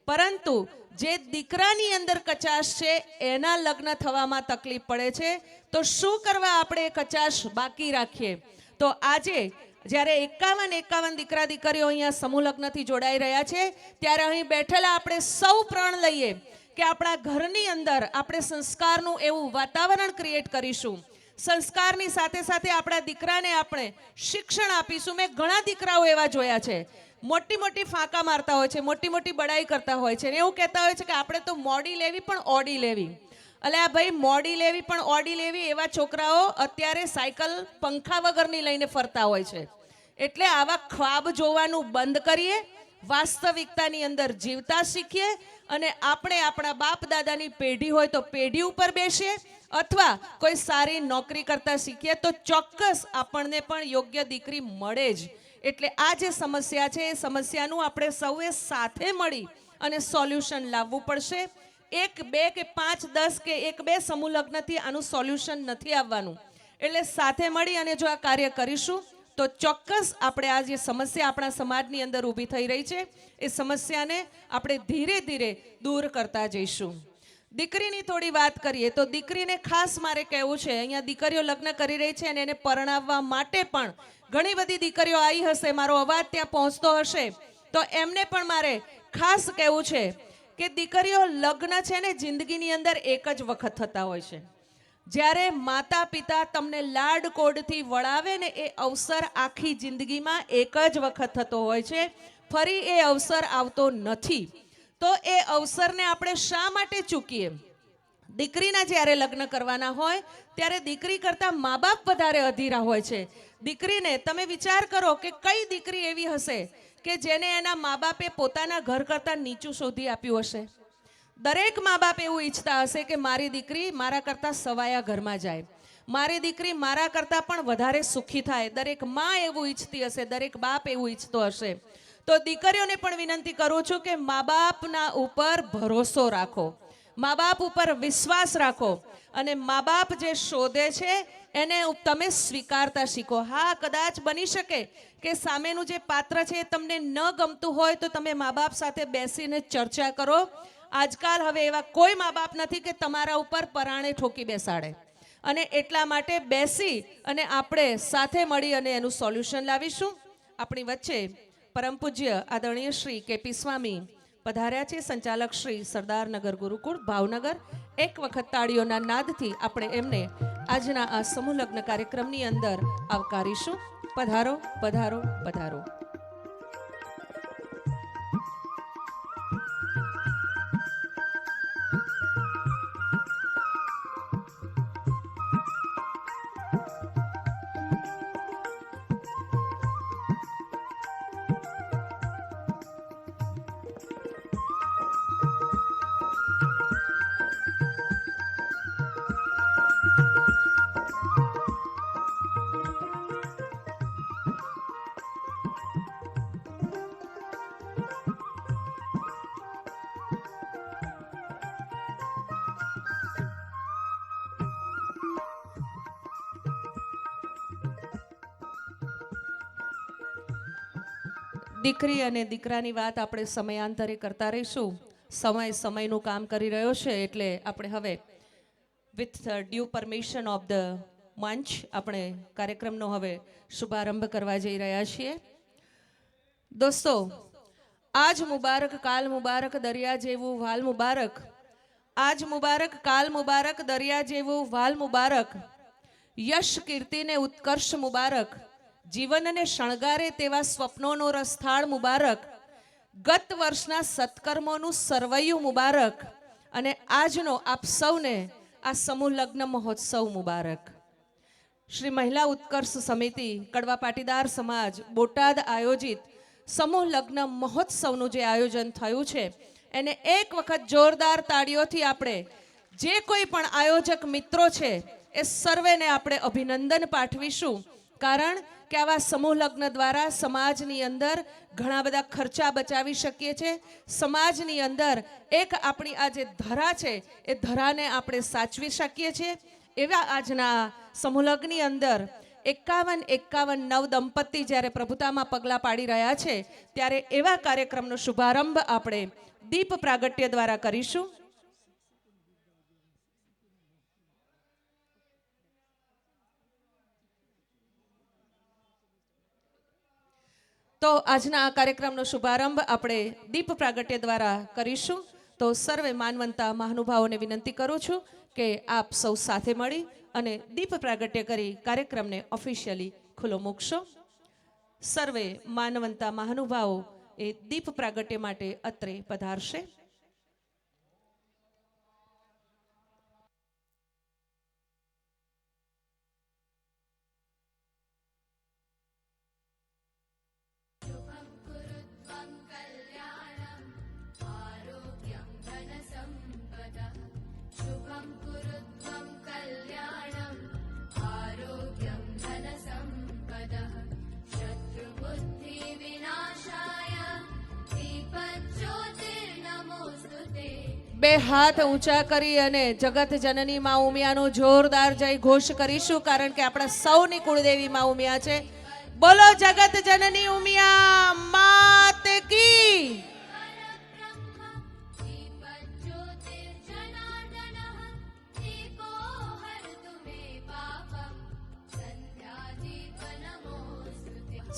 પરંતુ જે દીકરાની અંદર કચાશ છે એના લગ્ન થવામાં તકલીફ પડે છે. તો શું કરવા આપણે કચાશ બાકી રાખીએ? તો આજે જ્યારે 51 દીકરા દીકરીઓ અહીંયા સમૂહ લગ્નથી જોડાઈ રહ્યા છે ત્યારે અહીં બેઠેલા આપણે સૌ પ્રણ લઈએ કે આપણા ઘરની અંદર આપણે સંસ્કારનું એવું વાતાવરણ ક્રિએટ કરીશું. સંસ્કારની સાથે સાથે આપણા દીકરાને આપણે શિક્ષણ આપીશું. મેં ઘણા દીકરાઓ એવા જોયા છે મોટી મોટી ફાંકા મારતા હોય છે, મોટી મોટી બડાઈ કરતા હોય છે, એવું કહેતા હોય છે કે આપણે તો મોડી લેવી પણ ઓડી લેવી. અલે આ ભાઈ, મોડી લેવી પણ ઓડી લેવી એવા છોકરાઓ અત્યારે સાયકલ પંખા વગરની લઈને ફરતા હોય છે. એટલે આવા ખ્વાબ જોવાનું બંધ કરીએ, વાસ્તવિકતાની અંદર જીવતા શીખીએ અને આપણે આપણા બાપ દાદાની પેઢી હોય તો પેઢી ઉપર બેસીએ અથવા કોઈ સારી નોકરી કરતા શીખીએ તો ચોક્કસ આપણને પણ યોગ્ય દીકરી મળે જ. એટલે આ જે સમસ્યા છે એ સમસ્યાનું આપણે સૌએ સાથે મળી અને સોલ્યુશન લાવવું પડશે. 1, 2 કે 5, 10 કે 1-2 સમૂહ લગ્નથી આનું સોલ્યુશન નથી આવવાનું. એટલે સાથે મળી અને જો આ કાર્ય કરીશું તો ચોક્કસ આપણે આ જે સમસ્યા આપણા સમાજની અંદર ઊભી થઈ રહી છે એ સમસ્યાને આપણે ધીરે ધીરે દૂર કરતા જઈશું. દીકરીની થોડી વાત કરીએ તો દીકરીને ખાસ મારે કહેવું છે, અહીંયા દીકરીઓ લગ્ન કરી રહી છે અને એને પરણાવવા માટે પણ ઘણી બધી દીકરીઓ આવી હશે, મારો અવાજ ત્યાં પહોંચતો હશે, તો એમને પણ મારે ખાસ કહેવું છે કે દીકરીઓ લગ્ન છે ને જિંદગીની અંદર એક જ વખત થતા હોય છે. જ્યારે માતા પિતા તમને લાડકોડથી વળાવે ને એ અવસર આખી જિંદગીમાં એક જ વખત થતો હોય છે, ફરી એ અવસર આવતો નથી. તો એ અવસરને આપણે શા માટે ચૂકીએ? દીકરીના જ્યારે લગ્ન કરવાના હોય ત્યારે દીકરી કરતાં મા બાપ વધારે અધીરા હોય છે. દીકરીને તમે વિચાર કરો કે કઈ દીકરી એવી હશે કે જેને એના મા બાપે પોતાના ઘર કરતાં નીચું શોધી આપ્યું હશે? દરેક મા બાપ એવું ઈચ્છતા હશે કે મારી દીકરી મારા કરતાં સવાયા ઘરમાં જાય, મારી દીકરી મારા કરતાં પણ વધારે સુખી થાય. દરેક મા એવું ઈચ્છતી હશે, દરેક બાપ એવું ઈચ્છતો હશે. તો દીકરીઓને પણ વિનંતી કરું છું કે મા બાપના ઉપર ભરોસો રાખો, મા બાપ ઉપર વિશ્વાસ રાખો અને મા બાપ જે શોધે છે એને તમે સ્વીકારતા શીખો. હા, કદાચ બની શકે કે સામેનું જે પાત્ર છે એ તમને ન ગમતું હોય તો તમે મા બાપ સાથે બેસીને ચર્ચા કરો. આજકાલ હવે એવા કોઈ મા બાપ નથી કે તમારા ઉપર પરાણે ઠોકી બેસાડે, અને એટલા માટે બેસી અને આપણે સાથે મળી અને એનું સોલ્યુશન લાવીશું. આપણી વચ્ચે પરમ પૂજ્ય આદરણીય શ્રી કેપી સ્વામી પધાર્યા છે, સંચાલક શ્રી સરદારનગર ગુરુકુળ ભાવનગર. એક વખત તાળીઓના નાદથી આપણે એમને આજના આ સમૂહ લગ્ન કાર્યક્રમની અંદર આવકારીશું. પધારો, પધારો, પધારો. દીકરી અને દીકરાની વાત આપણે સમયાંતરે કરતા રહીશું. સમય સમયનું કામ કરી રહ્યો છે એટલે આપણે હવે with due permission of the મંચ આપણે કાર્યક્રમનો હવે શુભારંભ કરવા જઈ રહ્યા છીએ. દોસ્તો, આજ મુબારક કાલ મુબારક દરિયા જેવું વાલ મુબારક, આજ મુબારક કાલ મુબારક દરિયા જેવું વાલ મુબારક, યશ કીર્તિને ઉત્કર્ષ મુબારક, જીવનને શણગારે તેવા સ્વપ્નોનો રસથાળ મુબારક, ગત વર્ષના સત્કર્મોનું સરવૈયું મુબારક અને આજનો આપ સૌને આ સમૂહ લગ્ન મહોત્સવ મુબારક. શ્રી મહિલા ઉત્કર્ષ સમિતિ કડવા પાટીદાર સમાજ બોટાદ આયોજિત સમૂહ લગ્ન મહોત્સવનું જે આયોજન થયું છે એને એક વખત જોરદાર તાળીઓથી આપણે જે કોઈ પણ આયોજક મિત્રો છે એ સર્વેને આપણે અભિનંદન પાઠવીશું. કારણ કે આવા સમૂહ લગ્ન દ્વારા સમાજની અંદર ઘણા બધા ખર્ચા બચાવી શકીએ છીએ. સમાજની અંદર એક આપણી આ જે ધરા છે એ ધરાને આપણે સાચવી શકીએ છીએ. એવા આજના સમૂહ લગ્નની અંદર 51 નવ દંપતી જ્યારે પ્રભુતામાં પગલાં પાડી રહ્યા છે ત્યારે એવા કાર્યક્રમનો શુભારંભ આપણે દીપ પ્રાગટ્ય દ્વારા કરીશું. તો આજના આ કાર્યક્રમનો શુભારંભ આપણે દીપ પ્રાગટ્ય દ્વારા કરીશું. તો સર્વે માનવંતા મહાનુભાવોને વિનંતી કરું છું કે આપ સૌ સાથે મળી અને દીપ પ્રાગટ્ય કરી કાર્યક્રમને ઓફિશિયલી ખુલ્લો મૂકશો. સર્વે માનવંતા મહાનુભાવો એ દીપ પ્રાગટ્ય માટે અત્રે પધારશે. બે હાથ ઊંચા કરી અને જગત જનની માં ઉમિયાનો જોરદાર જય ઘોષ કરીશું. કારણ કે આપણા સૌની કુળદેવી માં ઉમિયા છે. બોલો જગત જનની ઉમિયા માત કી.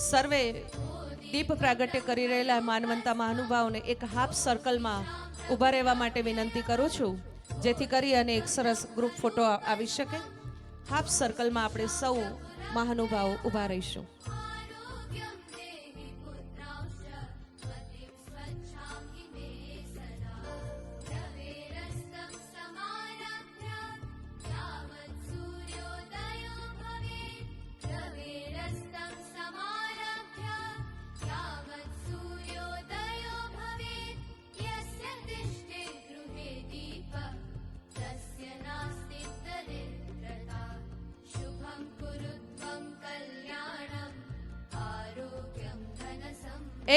સર્વે દીપ પ્રાગટ્ય કરી રહેલા માનવંતા મહાનુભાવોને એક હાફ સર્કલમાં ઊભા રહેવા માટે વિનંતી કરું છું, જેથી કરી અને એક સરસ ગ્રુપ ફોટો આવી શકે. હાફ સર્કલમાં આપણે સૌ મહાનુભાવો ઊભા રહીશું.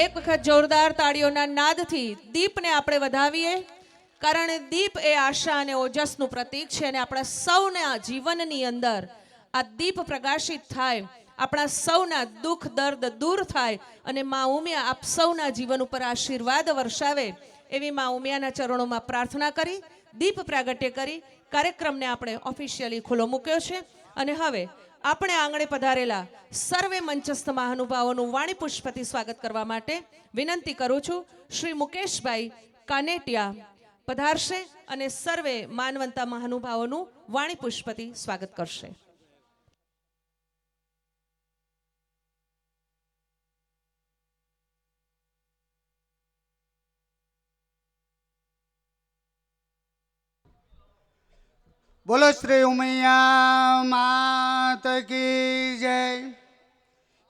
એક વખત જોરદાર તાળીઓના નાદથી દીપને આપણે વધાવીએ. કારણ દીપ એ આશા અને ઓજસનું પ્રતીક છે અને આપણા સૌના જીવનની અંદર આ દીપ પ્રકાશિત થાય, આપણા સૌના દુઃખ દર્દ દૂર થાય અને મા ઉમિયા આપ સૌના જીવન ઉપર આશીર્વાદ વર્ષાવે એવી મા ઉમિયાના ચરણોમાં પ્રાર્થના કરી દીપ પ્રાગટ્ય કરી કાર્યક્રમને આપણે ઓફિશિયલી ખુલ્લો મૂક્યો છે. અને હવે આપણે આંગણે પધારેલા સર્વે મંચસ્થ મહાનુભાવોનું વાણી પુષ્પથી સ્વાગત કરવા માટે વિનંતી કરું છું. શ્રી મુકેશભાઈ કાનેટિયા પધારશે અને સર્વે માનવંતા મહાનુભાવોનું વાણી પુષ્પથી સ્વાગત કરશે. બોલો શ્રી ઉમૈયા માત કી જય.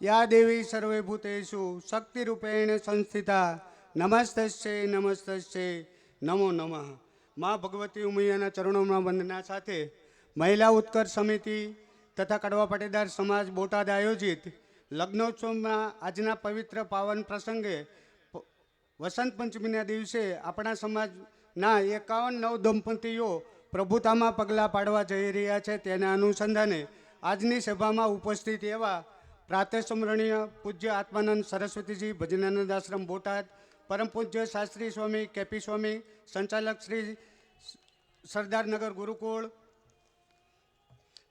યા દેવી સર્વે ભૂતેષુ શક્તિ રૂપેણ સંસ્થિતા નમસ્તસ્ય નમસ્તસ્ય નમો નમઃ. મા ભગવતી ઉમૈયાના ચરણોમાં વંદના સાથે મહિલા ઉત્કર્ષ સમિતિ તથા કડવા પાટીદાર સમાજ બોટાદ આયોજિત લગ્નોત્સવમાં આજના પવિત્ર પાવન પ્રસંગે વસંત પંચમીના દિવસે આપણા સમાજના 51 દંપતીઓ પ્રભુતામાં પગલાં પાડવા જઈ રહ્યા છે. તેના અનુસંધાને આજની સભામાં ઉપસ્થિત એવા પ્રાતઃસ્મરણીય પૂજ્ય આત્માનંદ સરસ્વતીજી ભજનાનંદ આશ્રમ બોટાદ, પરમ પૂજ્ય શાસ્ત્રી સ્વામી કેપી સ્વામી, સંચાલક શ્રી સરદારનગર ગુરુકુળ,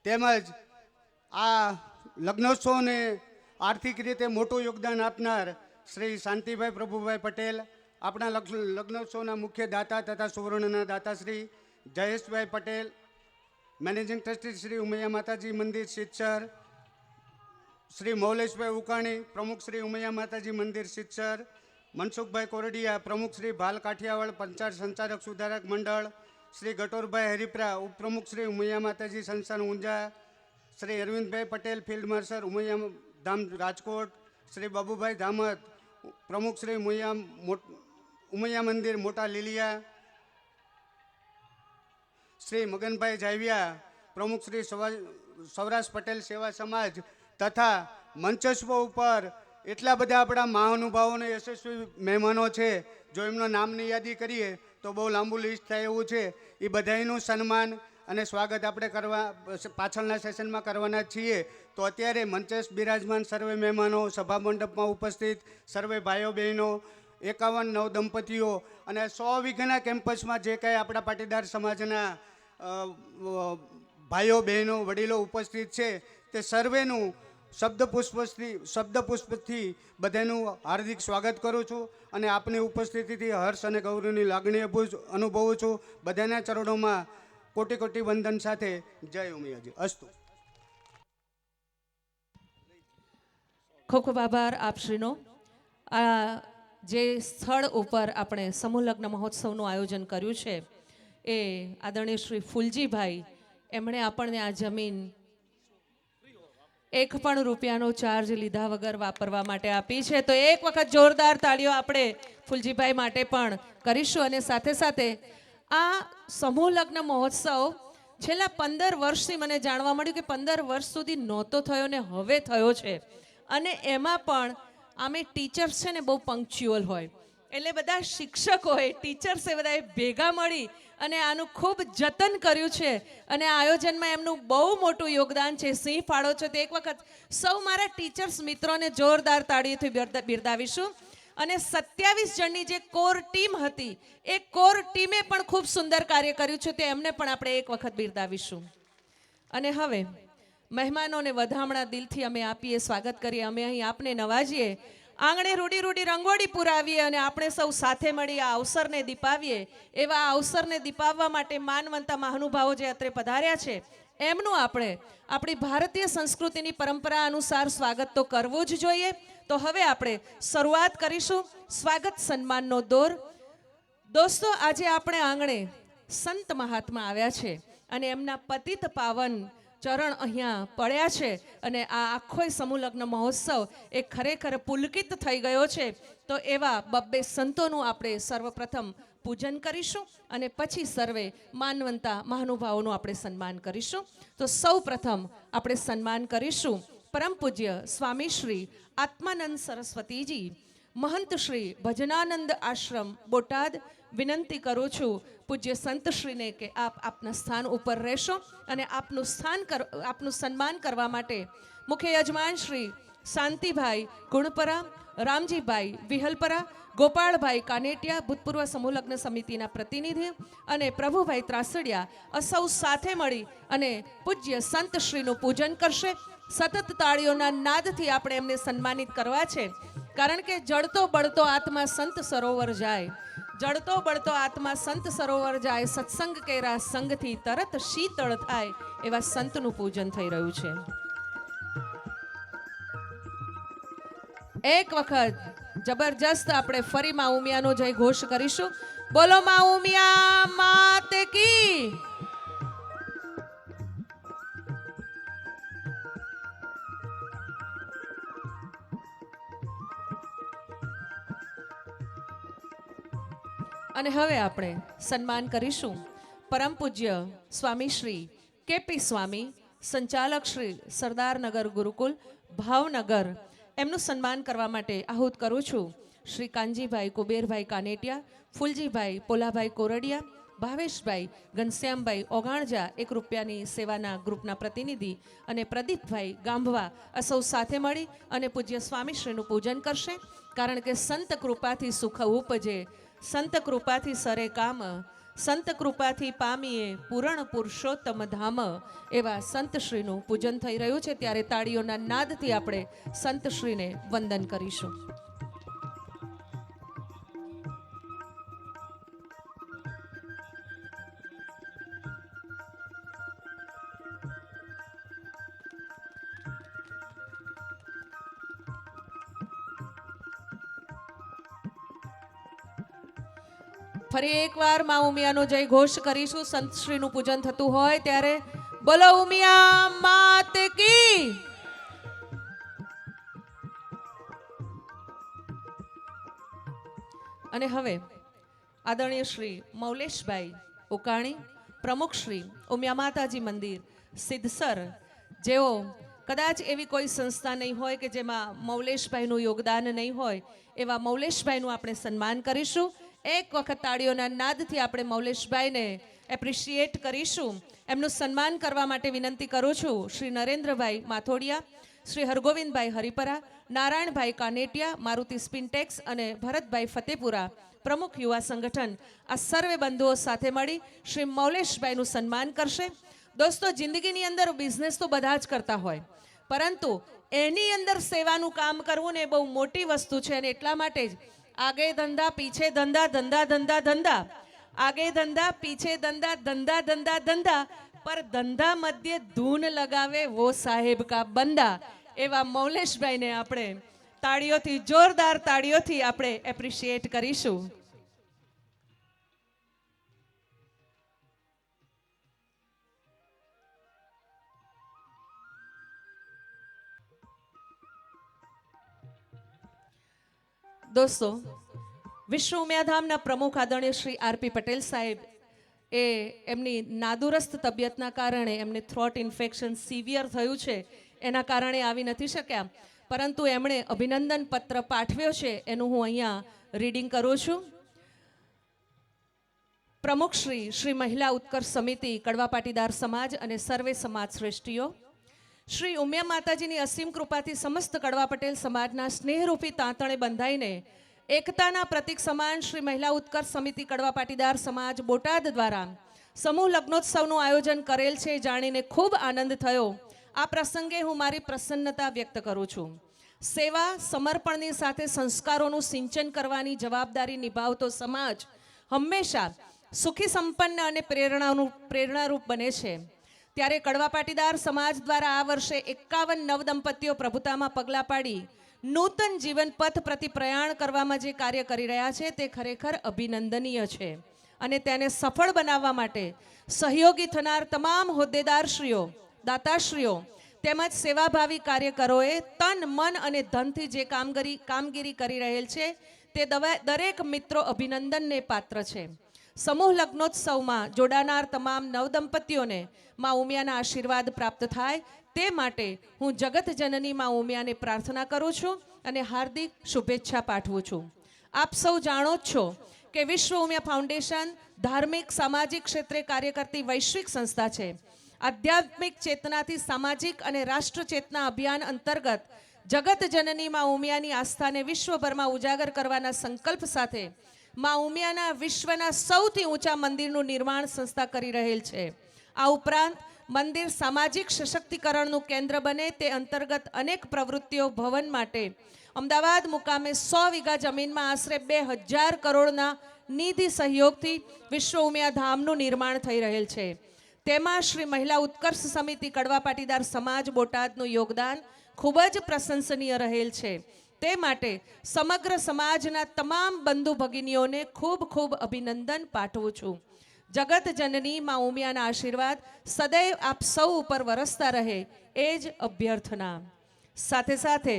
તેમજ આ લગ્નોત્સવને આર્થિક રીતે મોટું યોગદાન આપનાર શ્રી શાંતિભાઈ પ્રભુભાઈ પટેલ, આપણા લગ્નોત્સવના મુખ્ય દાતા તથા સુવર્ણના દાતા શ્રી જયેશભાઈ પટેલ, મેનેજિંગ ટ્રસ્ટી શ્રી ઉમૈયા માતાજી મંદિર સિદ્ધસર, શ્રી મૌલેશભાઈ ઉકાણી, પ્રમુખ શ્રી ઉમૈયા માતાજી મંદિર સિદ્ધસર, મનસુખભાઈ કોરડિયા, પ્રમુખ શ્રી ભાલ કાઠિયાવાડ પંચાયત સંચાલક સુધારક મંડળ, શ્રી ગટોરભાઈ હરિપ્રા, ઉપપ્રમુખ શ્રી ઉમૈયા માતાજી સંસ્થાન ઊંઝા, શ્રી અરવિંદભાઈ પટેલ, ફિલ્ડ માર્શલ ઉમૈયા ધામ રાજકોટ, શ્રી બાબુભાઈ ધામત, પ્રમુખ શ્રી ઉમૈયા મંદિર મોટા લીલિયા, શ્રી મગનભાઈ જાવિયા, પ્રમુખ શ્રી સૌરાષ્ટ્ર પટેલ સેવા સમાજ તથા મંચસ્વ ઉપર એટલા બધા આપણા મહાનુભાવો અને યશસ્વી મહેમાનો છે. જો એમના નામની યાદી કરીએ તો બહુ લાંબુ લિસ્ટ થાય એવું છે. એ બધાનું સન્માન અને સ્વાગત આપણે કરવા પાછળના સેશનમાં કરવાના છીએ. તો અત્યારે મંચસ્થ બિરાજમાન સર્વે મહેમાનો, સભા મંડપમાં ઉપસ્થિત સર્વે ભાઈઓ બહેનો, 51 નવ દંપતીઓ અને 100 વીઘાના કેમ્પસમાં જે કાંઈ આપણા પાટીદાર સમાજના ભાઈઓ બહેનો વડીલો ઉપસ્થિત છે તે સર્વેનું શબ્દપુષ્પથી બધાનું હાર્દિક સ્વાગત કરું છું અને આપની ઉપસ્થિતિથી હર્ષ અને ગૌરવની લાગણી અનુભવું છું. બધાના ચરણોમાં કોટી કોટી વંદન સાથે જય ઉમિયાજી અસ્તુ. ખૂબ ખૂબ આભાર આપશ્રીનો. આ જે સ્થળ ઉપર આપણે સમૂહ લગ્ન મહોત્સવનું આયોજન કર્યું છે એ આદરણીય શ્રી ફૂલજીભાઈ, એમણે આપણને આ જમીન એક પણ રૂપિયાનો ચાર્જ લીધા વગર વાપરવા માટે આપી છે. તો એક વખત જોરદાર તાળીઓ આપણે ફૂલજીભાઈ માટે પણ કરીશું. અને સાથે સાથે આ સમૂહ લગ્ન મહોત્સવ છેલ્લા 15 વર્ષથી મને જાણવા મળ્યું કે 15 વર્ષ સુધી નહોતો થયો ને હવે થયો છે. અને એમાં પણ આમે ટીચર્સ છે ને બહુ પંક્ચ્યુઅલ હોય, એટલે બધા શિક્ષકોએ ટીચર્સે બધાએ ભેગા મળી અને આનું ખૂબ જતન કર્યું છે અને આ આયોજનમાં એમનું બહુ મોટું યોગદાન છે, સિંહ ફાળો છે. તો એક વખત સૌ મારા ટીચર્સ મિત્રોને જોરદાર તાળીઓથી બિરદાવીશું. અને 27 જણની જે કોર ટીમ હતી એ કોર ટીમે પણ ખૂબ સુંદર કાર્ય કર્યું છે, તો એમને પણ આપણે એક વખત બિરદાવીશું. અને હવે મહેમાનોને વધામણા દિલથી અમે આપીએ, સ્વાગત કરીએ, અમે અહીં આપને નવાજીએ, આંગણે રૂડી રૂડી રંગોળી પુરાવીએ અને આપણે સૌ સાથે મળી આ અવસરને દીપાવીએ. એવા આ અવસરને દીપાવવા માટે માનવંતા મહાનુભાવો જે અત્રે પધાર્યા છે એમનું આપણે આપણી ભારતીય સંસ્કૃતિની પરંપરા અનુસાર સ્વાગત તો કરવું જ જોઈએ. તો હવે આપણે શરૂઆત કરીશું સ્વાગત સન્માનનો દોર. દોસ્તો, આજે આપણે આંગણે સંત મહાત્મા આવ્યા છે અને એમના પતિત પાવન ચરણ અહીંયા પડ્યા છે અને આ આખો સમૂહ લગ્ન મહોત્સવ એ ખરેખર પુલકિત થઈ ગયો છે. તો એવા બબ્બે સંતોનું આપણે સર્વપ્રથમ પૂજન કરીશું અને પછી સર્વે માનવંતા મહાનુભાવોનું આપણે સન્માન કરીશું. તો સૌ પ્રથમ આપણે સન્માન કરીશું પરમ પૂજ્ય સ્વામી શ્રી આત્માનંદ સરસ્વતીજી, મહંત શ્રી ભજનાનંદ આશ્રમ બોટાદ. વિનંતી કરું છું પૂજ્ય સંતશ્રીને કે આપ આપના સ્થાન ઉપર રહેશો અને આપનું સન્માન કરવા માટે મુખ્ય યજમાન શ્રી શાંતિભાઈ ગુણપરા, રામજીભાઈ વિહલપરા, ગોપાળભાઈ કાનેટિયા, ભૂતપૂર્વ સમૂહ લગ્ન સમિતિના પ્રતિનિધિ અને પ્રભુભાઈ ત્રાસડિયા સૌ સાથે મળી અને પૂજ્ય સંતશ્રીનું પૂજન કરશે. સતત તાળીઓના નાદથી આપણે એમને સન્માનિત કરવા છે, કારણ કે જડતો બળતો આત્મા સંત સરોવર જાય, જડતો બળતો આત્મા સંત સરોવર જાય, સત્સંગ કેરા સંગથી તરત શીતળ થાય, એવા સંતનું પૂજન થઈ રહ્યું છે. એક વખત જબરજસ્ત આપણે ફરી મા ઉમિયાનો જય ઘોષ કરીશું. બોલો મા ઉમિયા માત કી. અને હવે આપણે સન્માન કરીશું પરમ પૂજ્ય સ્વામી શ્રી કેપી સ્વામી, સંચાલક શ્રી સરદારનગર ગુરુકુલ ભાવનગર. એમનું સન્માન કરવા માટે આહુત કરું છું શ્રી કાનજીભાઈ કુબેરભાઈ કાનેટિયા, ફૂલજીભાઈ પોલાભાઈ કોરડિયા, ભાવેશભાઈ ઘનશ્યામભાઈ ઓગાણજા 1 રૂપિયાની સેવાના ગ્રુપના પ્રતિનિધિ અને પ્રદીપભાઈ ગાંભવા સૌ સાથે મળી અને પૂજ્ય સ્વામીશ્રીનું પૂજન કરશે. કારણ કે સંત કૃપાથી સુખ ઉપજે, સંત કૃપાથી સરે કામ, સંત કૃપાથી પામીએ પૂરણ પુરુષોત્તમ ધામ એવા સંતશ્રીનું પૂજન થઈ રહ્યું છે, ત્યારે તાળીઓના નાદથી આપણે સંતશ્રીને વંદન કરીશું. ફરી એકવાર માં ઉમિયાનો જય ઘોષ કરીશું. સંતશ્રીનું પૂજન થતું હોય ત્યારે બોલો ઉમિયા માત કી. અને હવે આદરણીય શ્રી મૌલેશભાઈ ઉકાણી, પ્રમુખ શ્રી ઉમિયા માતાજી મંદિર સિદ્ધસર, જેઓ કદાચ એવી કોઈ સંસ્થા નહીં હોય કે જેમાં મૌલેશભાઈનું યોગદાન નહીં હોય, એવા મૌલેશભાઈનું આપણે સન્માન કરીશું. એક વખત તાળીઓના નાદથી આપણે મૌલેશભાઈને એપ્રિશિએટ કરીશું. એમનું સન્માન કરવા માટે વિનંતી કરું છું શ્રી નરેન્દ્રભાઈ માથોડિયા, શ્રી હરગોવિંદભાઈ હરિપરા, નારાયણભાઈ કાનેટિયા, મારુતિ સ્પિનટેક્સ અને ભરતભાઈ ફતેપુરા, પ્રમુખ યુવા સંગઠન, આ સર્વે બંધુઓ સાથે મળી શ્રી મૌલેશભાઈનું સન્માન કરશે. દોસ્તો, જિંદગીની અંદર બિઝનેસ તો બધા જ કરતા હોય, પરંતુ એની અંદર સેવાનું કામ કરવું ને બહુ મોટી વસ્તુ છે. અને એટલા માટે જ आगे धंधा पीछे धंधा, धंधा धंधा धंधा, आगे धंधा पीछे धंधा, धंधा धंधा धंधा, पर धंधा मध्य धून लगावे वो साहेब का बंदा. एवा मौलेशभाई ने આપણે તાળીઓથી, જોરદાર તાળીઓથી આપણે એપ્રિશિએટ કરીશું. દોસ્તો, વિશ્વ ઉમિયાધામના પ્રમુખ આદરણીય શ્રી આરપી પટેલ સાહેબ એ એમની નાદુરસ્ત તબિયતના કારણે એમને થ્રોટ ઇન્ફેક્શન સિવિયર થયું છે, એના કારણે આવી નથી શક્યા, પરંતુ એમણે અભિનંદન પત્ર પાઠવ્યો છે, એનું હું અહીંયા રીડિંગ કરું છું. પ્રમુખ શ્રી મહિલા ઉત્કર્ષ સમિતિ કડવા પાટીદાર સમાજ અને સર્વે સમાજ શ્રેષ્ઠીઓ, શ્રી ઉમિયા માતાજીની અસીમ કૃપાથી સમસ્ત કડવા પટેલ સમાજના સ્નેહરૂપી તાંતણે બંધાઈને એકતાના પ્રતીક સમાન શ્રી મહિલા ઉત્કર્ષ સમિતિ કડવા પાટીદાર સમાજ બોટાદ દ્વારા સમૂહ લગ્નોત્સવનું આયોજન કરેલ છે, જાણીને ખૂબ આનંદ થયો. આ પ્રસંગે હું મારી પ્રસન્નતા વ્યક્ત કરું છું. સેવા સમર્પણની સાથે સંસ્કારોનું સિંચન કરવાની જવાબદારી નિભાવતો સમાજ હંમેશા સુખી, સંપન્ન અને પ્રેરણારૂપ બને છે. ત્યારે કડવા પાટીદાર સમાજ દ્વારા આ વર્ષે 51 નવદંપતીઓ પ્રભુતામાં પગલાં પાડી નૂતન જીવન પથ પ્રતિ પ્રયાણ કરવામાં જે કાર્ય કરી રહ્યા છે તે ખરેખર અભિનંદનીય છે. અને તેને સફળ બનાવવા માટે સહયોગી થનાર તમામ હોદ્દેદારશ્રીઓ, દાતાશ્રીઓ તેમજ સેવાભાવી કાર્યકરોએ તન, મન અને ધનથી જે કામગીરી કરી રહેલ છે તે દરેક મિત્રો અભિનંદનને પાત્ર છે. સમૂહ લગ્નોત્સવમાં જોડાનાર તમામ નવદંપતીઓને માં ઉમિયાના આશીર્વાદ પ્રાપ્ત થાય તે માટે હું જગત જનની માં ઉમિયાને પ્રાર્થના કરું છું અને હાર્દિક શુભેચ્છા પાઠવું છું. આપ સૌ જાણો જ છો કે વિશ્વ ઉમિયા ફાઉન્ડેશન ધાર્મિક, સામાજિક ક્ષેત્રે કાર્ય કરતી વૈશ્વિક સંસ્થા છે. આધ્યાત્મિક ચેતનાથી સામાજિક અને રાષ્ટ્ર ચેતના અભિયાન અંતર્ગત જગત જનની માં ઉમિયાની આસ્થાને વિશ્વભરમાં ઉજાગર કરવાના સંકલ્પ સાથે માં ઉમિયાના વિશ્વના સૌથી ઊંચા મંદિરનું નિર્માણ સંસ્થા કરી રહેલ છે. આ ઉપરાંત મંદિર સામાજિક સશક્તિકરણનું કેન્દ્ર બને તે અંતર્ગત અનેક પ્રવૃત્તિઓ ભવન માટે અમદાવાદ મુકામે 100 વીઘા જમીનમાં આશરે 2000 કરોડના નિધિ સહયોગથી વિશ્વ ઉમિયા ધામનું નિર્માણ થઈ રહેલ છે. તેમાં શ્રી મહિલા ઉત્કર્ષ સમિતિ કડવા પાટીદાર સમાજ બોટાદનું યોગદાન ખૂબ જ પ્રશંસનીય રહેલ છે. તે માટે સમગ્ર સમાજના તમામ બંધુ ભગિનીઓને ખૂબ ખૂબ અભિનંદન પાઠવું છું. જગત જનની માં ઉમિયાના આશીર્વાદ સદૈવ આપ સૌ ઉપર વરસતા રહે એ જ અભ્યર્થના. સાથે સાથે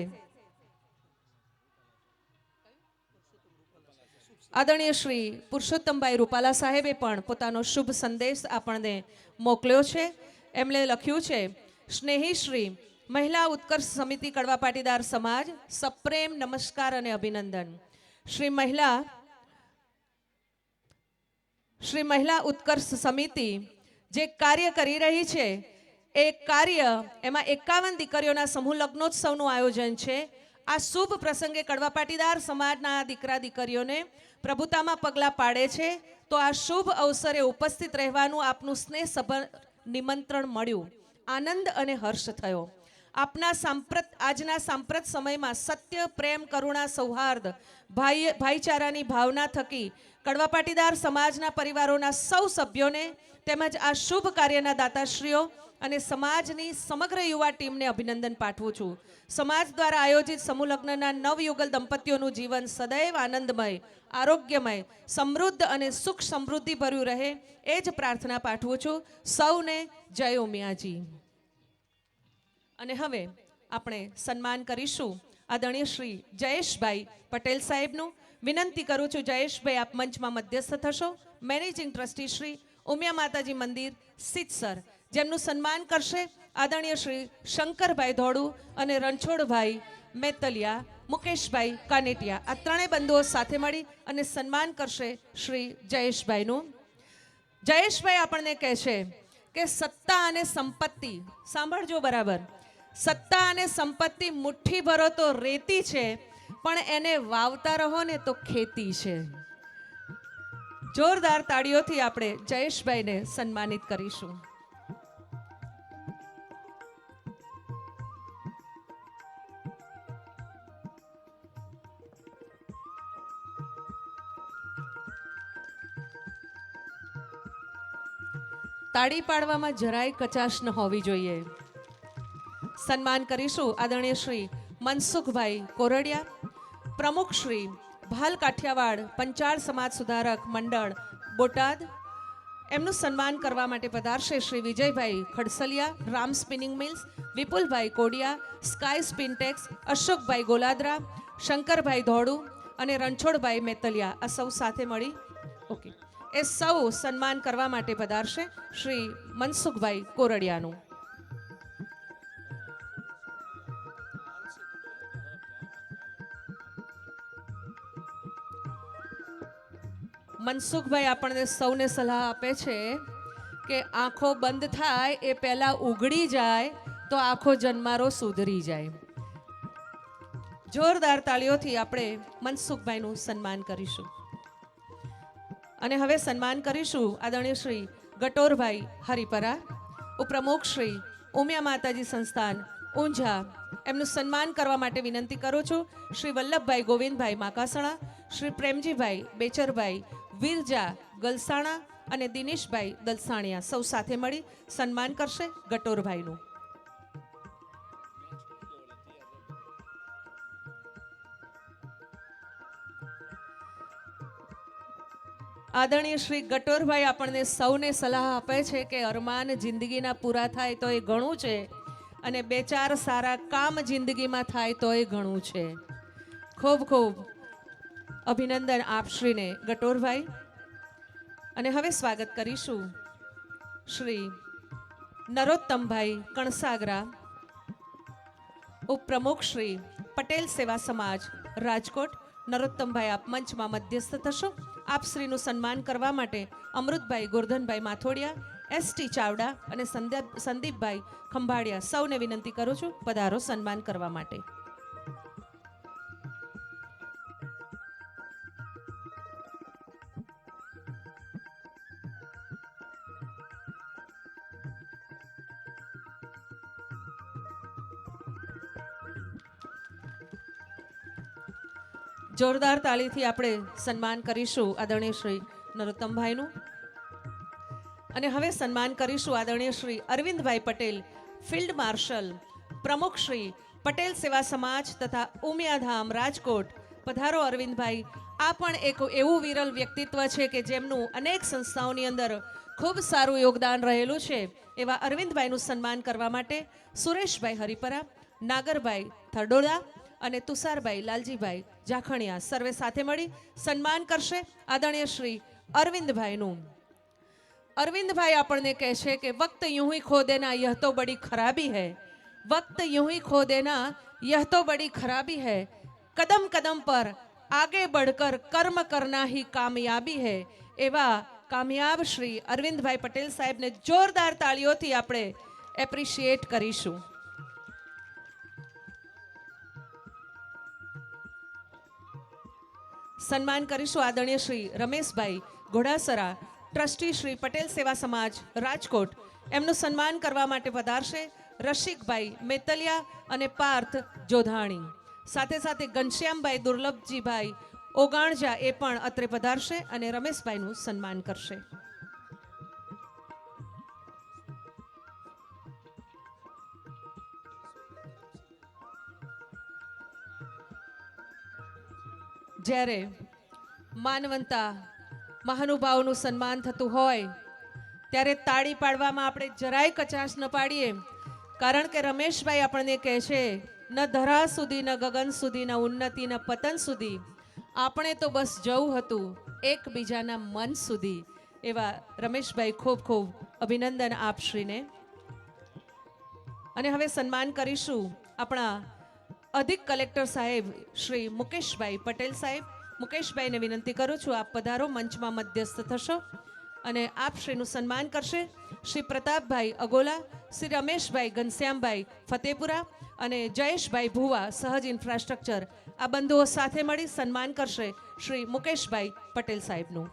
આદરણીય શ્રી પુરુષોત્તમભાઈ રૂપાલા સાહેબે પણ પોતાનો શુભ સંદેશ આપણને મોકલ્યો છે. એમણે લખ્યું છે, સ્નેહી શ્રી મહિલા ઉત્કર્ષ સમિતિ કડવા પાટીદાર સમાજ સપ્રેમ નમસ્કાર અને અભિનંદન. શ્રી મહિલા ઉત્કર્ષ સમિતિ જે કાર્ય કરી રહી છે એ કાર્ય એમાં 51 દીકરીઓના સમૂહ લગ્નોત્સવનું આયોજન છે. આ શુભ પ્રસંગે કડવા પાટીદાર સમાજના દીકરા દીકરીઓને પ્રભુતામાં પગલાં પાડે છે તો આ શુભ અવસરે ઉપસ્થિત રહેવાનું આપનું સ્નેહસભર નિમંત્રણ મળ્યું. આનંદ અને હર્ષ થયો. આપના આજના સાંપ્રત સમયમાં સત્ય, પ્રેમ, કરુણા, સૌહાર્દ, ભાઈચારાની ભાવના થકી કડવા પાટીદાર સમાજના પરિવારોના સૌ સભ્યોને તેમજ આ શુભ કાર્યના દાતાશ્રીઓ અને સમાજની સમગ્ર યુવા ટીમને અભિનંદન પાઠવું છું. સમાજ દ્વારા આયોજિત સમૂહ લગ્નના નવયુગલ દંપતીઓનું જીવન સદૈવ આનંદમય, આરોગ્યમય, સમૃદ્ધ અને સુખ સમૃદ્ધિ ભર્યું રહે એ જ પ્રાર્થના પાઠવું છું. સૌને જય ઉમિયાજી. અને હવે આપણે સન્માન કરીશું આદરણીય શ્રી જયેશભાઈ પટેલ સાહેબનું. વિનંતી કરું છું જયેશભાઈ આપ મંચમાં મધ્યસ્થ થશો. મેનેજિંગ ટ્રસ્ટી શ્રી ઉમિયા માતાજી મંદિર સિત્સર, જેમનું સન્માન કરશે આદરણીય શ્રી શંકરભાઈ ધોળુ અને રણછોડભાઈ મેતલિયા, મુકેશભાઈ કાનેટિયા. આ ત્રણેય બંધુઓ સાથે મળી અને સન્માન કરશે શ્રી જયેશભાઈનું. જયેશભાઈ આપણને કહે છે કે સત્તા અને સંપત્તિ, સાંભળજો બરાબર, સત્તા અને સંપત્તિ મુઠ્ઠી ભરો તો રેતી છે, પણ એને વાવતા રહો ને તો ખેતી છે. જોરદાર તાળીઓથી આપણે જયેશભાઈને સન્માનિત કરીશું. તાળી પાડવામાં જરાય કચાશ ન હોવી જોઈએ. સન્માન કરીશું આદરણીય શ્રી મનસુખભાઈ કોરડિયા, પ્રમુખ શ્રી ભાલ કાઠિયાવાડ પંચાળ સમાજ સુધારક મંડળ બોટાદ. એમનું સન્માન કરવા માટે પધારશે શ્રી વિજયભાઈ ખડસલિયા, રામ સ્પિનિંગ મિલ્સ, વિપુલભાઈ કોડિયા, સ્કાય સ્પિનટેક્સ, અશોકભાઈ ગોલાદરા, શંકરભાઈ ધોળુ અને રણછોડભાઈ મેતલિયા. આ સૌ સાથે મળી એ સૌ સન્માન કરવા માટે પધારશે શ્રી મનસુખભાઈ કોરડિયાનું. મનસુખભાઈ આપણને સૌને સલાહ આપે છે કે આંખો બંધ થાય એ પહેલા ઉઘડી જાય તો આખો જન્મારો સુધરી જાય. જોરદાર તાળીઓથી આપણે મનસુખભાઈનું સન્માન કરીશું. અને હવે સન્માન કરીશું આદરણીય શ્રી ગટોરભાઈ હરિપરા, ઉપપ્રમુખ શ્રી ઉમિયા માતાજી સંસ્થાન ઊંઝા. એમનું સન્માન કરવા માટે વિનંતી કરું છું શ્રી વલ્લભભાઈ ગોવિંદભાઈ માકાસણા, શ્રી પ્રેમજીભાઈ બેચરભાઈ વિરજા ગલસાણા અને દિનેશભાઈ દલસાણિયા. સૌ સાથે મળી સન્માન કરશે ગટોરભાઈનું. આદરણીય શ્રી ગટોરભાઈ આપણને સૌને સલાહ આપે છે કે અરમાન જિંદગીના પૂરા થાય તો એ ઘણું છે, અને બે ચાર સારા કામ જિંદગીમાં થાય તો એ ઘણું છે. ખૂબ ખૂબ અભિનંદન આપશ્રીને ગટોરભાઈ. અને હવે સ્વાગત કરીશું શ્રી નરોત્તમભાઈ કણસાગરા, ઉપપ્રમુખ શ્રી પટેલ સેવા સમાજ રાજકોટ. નરોત્તમભાઈ આપ મંચમાં મધ્યસ્થ થશો. આપશ્રીનું સન્માન કરવા માટે અમૃતભાઈ ગોરધનભાઈ માથોડિયા, એસટી ચાવડા અને સંદીપભાઈ ખંભાળિયા સૌને વિનંતી કરું છું પધારો સન્માન કરવા માટે. જોરદાર તાળીથી આપણે સન્માન કરીશું આદરણીય શ્રી નરોત્તમભાઈનું. અને હવે સન્માન કરીશું આદરણીય શ્રી અરવિંદભાઈ પટેલ, ફિલ્ડ માર્શલ, પ્રમુખ શ્રી પટેલ સેવા સમાજ તથા ઉમિયાધામ રાજકોટ. પધારો અરવિંદભાઈ. આ પણ એક એવું વિરલ વ્યક્તિત્વ છે કે જેમનું અનેક સંસ્થાઓની અંદર ખૂબ સારું યોગદાન રહેલું છે. એવા અરવિંદભાઈનું સન્માન કરવા માટે સુરેશભાઈ હરિપરા, નાગરભાઈ થરડોળા અને તુષારભાઈ લાલજીભાઈ જાખણિયા સર્વે સાથે મળી સન્માન કરશે આદરણીય શ્રી અરવિંદભાઈનું. અરવિંદભાઈ આપણને કહે છે કે વક્ત यूं ही खो देना यह तो बड़ी खराबी है, वक्त यूं ही खो देना यह तो बड़ी खराबी है, कदम कदम पर आगे बढ़कर कर्म करना ही कामयाबी है. એવા કામયાબ શ્રી અરવિંદભાઈ પટેલ સાહેબને જોરદાર તાળીઓથી આપણે એપ્રિશિએટ કરીશું. સન્માન કરીશું આદરણીય શ્રી રમેશભાઈ ઘોડાસરા, ટ્રસ્ટી શ્રી પટેલ સેવા સમાજ રાજકોટ. એમનું સન્માન કરવા માટે પધારશે રસિકભાઈ મેતલિયા અને પાર્થ જોધાણી. સાથે સાથે ઘનશ્યામભાઈ દુર્લભજીભાઈ ઓગાણજા એ પણ અત્રે પધારશે અને રમેશભાઈનું સન્માન કરશે. જ્યારે માનવંતા મહાનુભાવનું સન્માન થતું હોય ત્યારે તાળી પાડવામાં આપણે જરાય કચાશ ન પાડીએ, કારણ કે રમેશભાઈ આપણને કહે છે, ન ધરા સુધી, ન ગગન સુધી, ન ઉન્નતિ, ન પતન સુધી, આપણે તો બસ જવું હતું એકબીજાના મન સુધી. એવા રમેશભાઈ ખૂબ ખૂબ અભિનંદન આપશ્રીને. અને હવે સન્માન કરીશું આપણા અધિક કલેક્ટર સાહેબ શ્રી મુકેશભાઈ પટેલ સાહેબ. મુકેશભાઈને વિનંતી કરું છું, આપ પધારો, મંચમાં મધ્યસ્થ થશો અને આપ શ્રીનું સન્માન કરશે શ્રી પ્રતાપભાઈ અગોલા, શ્રી રમેશભાઈ ઘનશ્યામભાઈ ફતેપુરા અને જયેશભાઈ ભુવા સહજ ઇન્ફ્રાસ્ટ્રક્ચર. આ બંધુઓ સાથે મળી સન્માન કરશે શ્રી મુકેશભાઈ પટેલ સાહેબનું.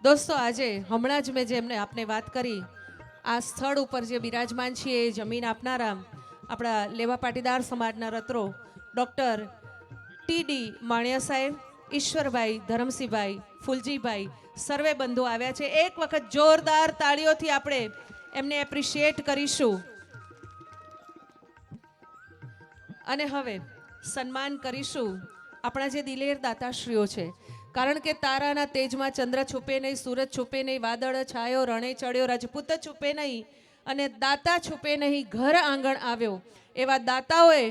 દોસ્તો, આજે હમણાં જ મેં જેમને આપને વાત કરી, આ સ્થળ ઉપર જે બિરાજમાન છીએ એ જમીન આપનારા આપણા લેવા પાટીદાર સમાજના રત્રો ડૉક્ટર ટી.ડી. માણિયા સાહેબ, ઈશ્વરભાઈ, ધરમસિંહભાઈ, ફૂલજીભાઈ, સર્વે બંધુ આવ્યા છે. એક વખત જોરદાર તાળીઓથી આપણે એમને એપ્રિશિએટ કરીશું. અને હવે સન્માન કરીશું આપણા જે દિલેર દાતાશ્રીઓ છે, કારણ કે તારાના તેજમાં ચંદ્ર છુપે નહીં, સૂરજ છુપે નહીં, વાદળ છાયો, રણે ચડ્યો, રાજપૂત છુપે નહીં અને દાતા છુપે નહીં, ઘર આંગણ આવ્યો. એવા દાતાઓએ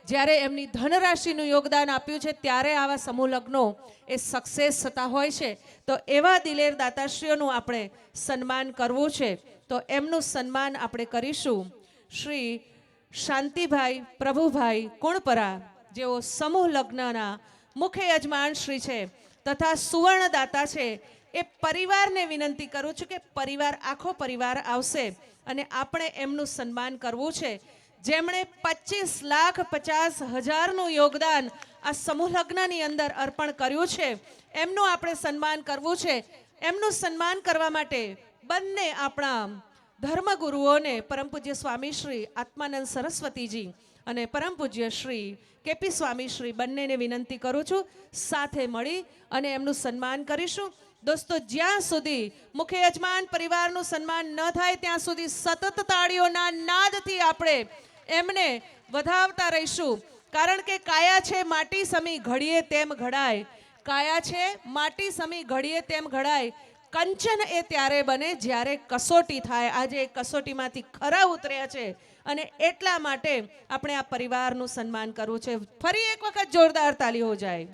જ્યારે એમની ધનરાશિનું યોગદાન આપ્યું છે ત્યારે આવા સમૂહ લગ્નો એ સક્સેસ થતા હોય છે. તો એવા દિલેર દાતાશ્રીઓનું આપણે સન્માન કરવું છે. તો એમનું સન્માન આપણે કરીશું શ્રી શાંતિભાઈ પ્રભુભાઈ કુણપરા, જેઓ સમૂહ લગ્નના મુખ્ય યજમાન શ્રી છે તથા સુવર્ણદાતા છે. એ પરિવારને વિનંતી કરું છું કે પરિવાર, આખો પરિવાર આવશે અને આપણે એમનું સન્માન કરવું છે, જેમણે 25,50,000નું યોગદાન આ સમૂહ લગ્નની અંદર અર્પણ કર્યું છે. એમનું આપણે સન્માન કરવું છે. એમનું સન્માન કરવા માટે બંને આપણા ધર્મગુરુઓને પરમ પૂજ્ય સ્વામી શ્રી આત્માનંદ સરસ્વતીજી અને પરમ પૂજ્ય શ્રી કેપી સ્વામી શ્રી બંનેને વિનંતી કરું છું, સાથે મળી અને એમનું સન્માન કરીશું. દોસ્તો, જ્યાં સુધી મુખ્ય યજમાન પરિવારનું સન્માન ન થાય ત્યાં સુધી સતત તાળીઓના નાદથી આપણે એમને વધાવતા રહીશું. કારણ કે કાયા છે માટી સમી ઘડીએ તેમ ઘડાય, કાયા છે માટી સમી ઘડીએ તેમ ઘડાય. કંચન એ ત્યારે બને જ્યારે કસોટી થાય. આજે એ કસોટીમાંથી ખરા ઉતર્યા છે અને એટલા માટે આપણે આ પરિવારનું સન્માન કરવું છે. ફરી એક વખત જોરદાર તાલી હો જાય.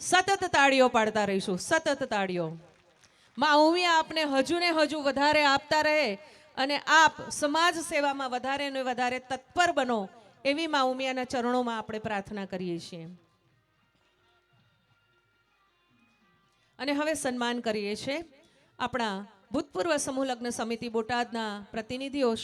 સતત તાળીઓ પાડતા રહીશું, સતત તાળીઓ. માં ઉમિયા આપને હજુ ને હજુ વધારે આપતા રહે અને આપ સમાજ સેવામાં વધારે ને વધારે તત્પર બનો, એવી માં ઉમિયાના ચરણોમાં આપણે પ્રાર્થના કરીએ છીએ. અને હવે સન્માન કરીએ છીએ આપણા ભૂતપૂર્વ સમૂહ લગ્ન સમિતિ બોટાદના પ્રતિનિધિઓ.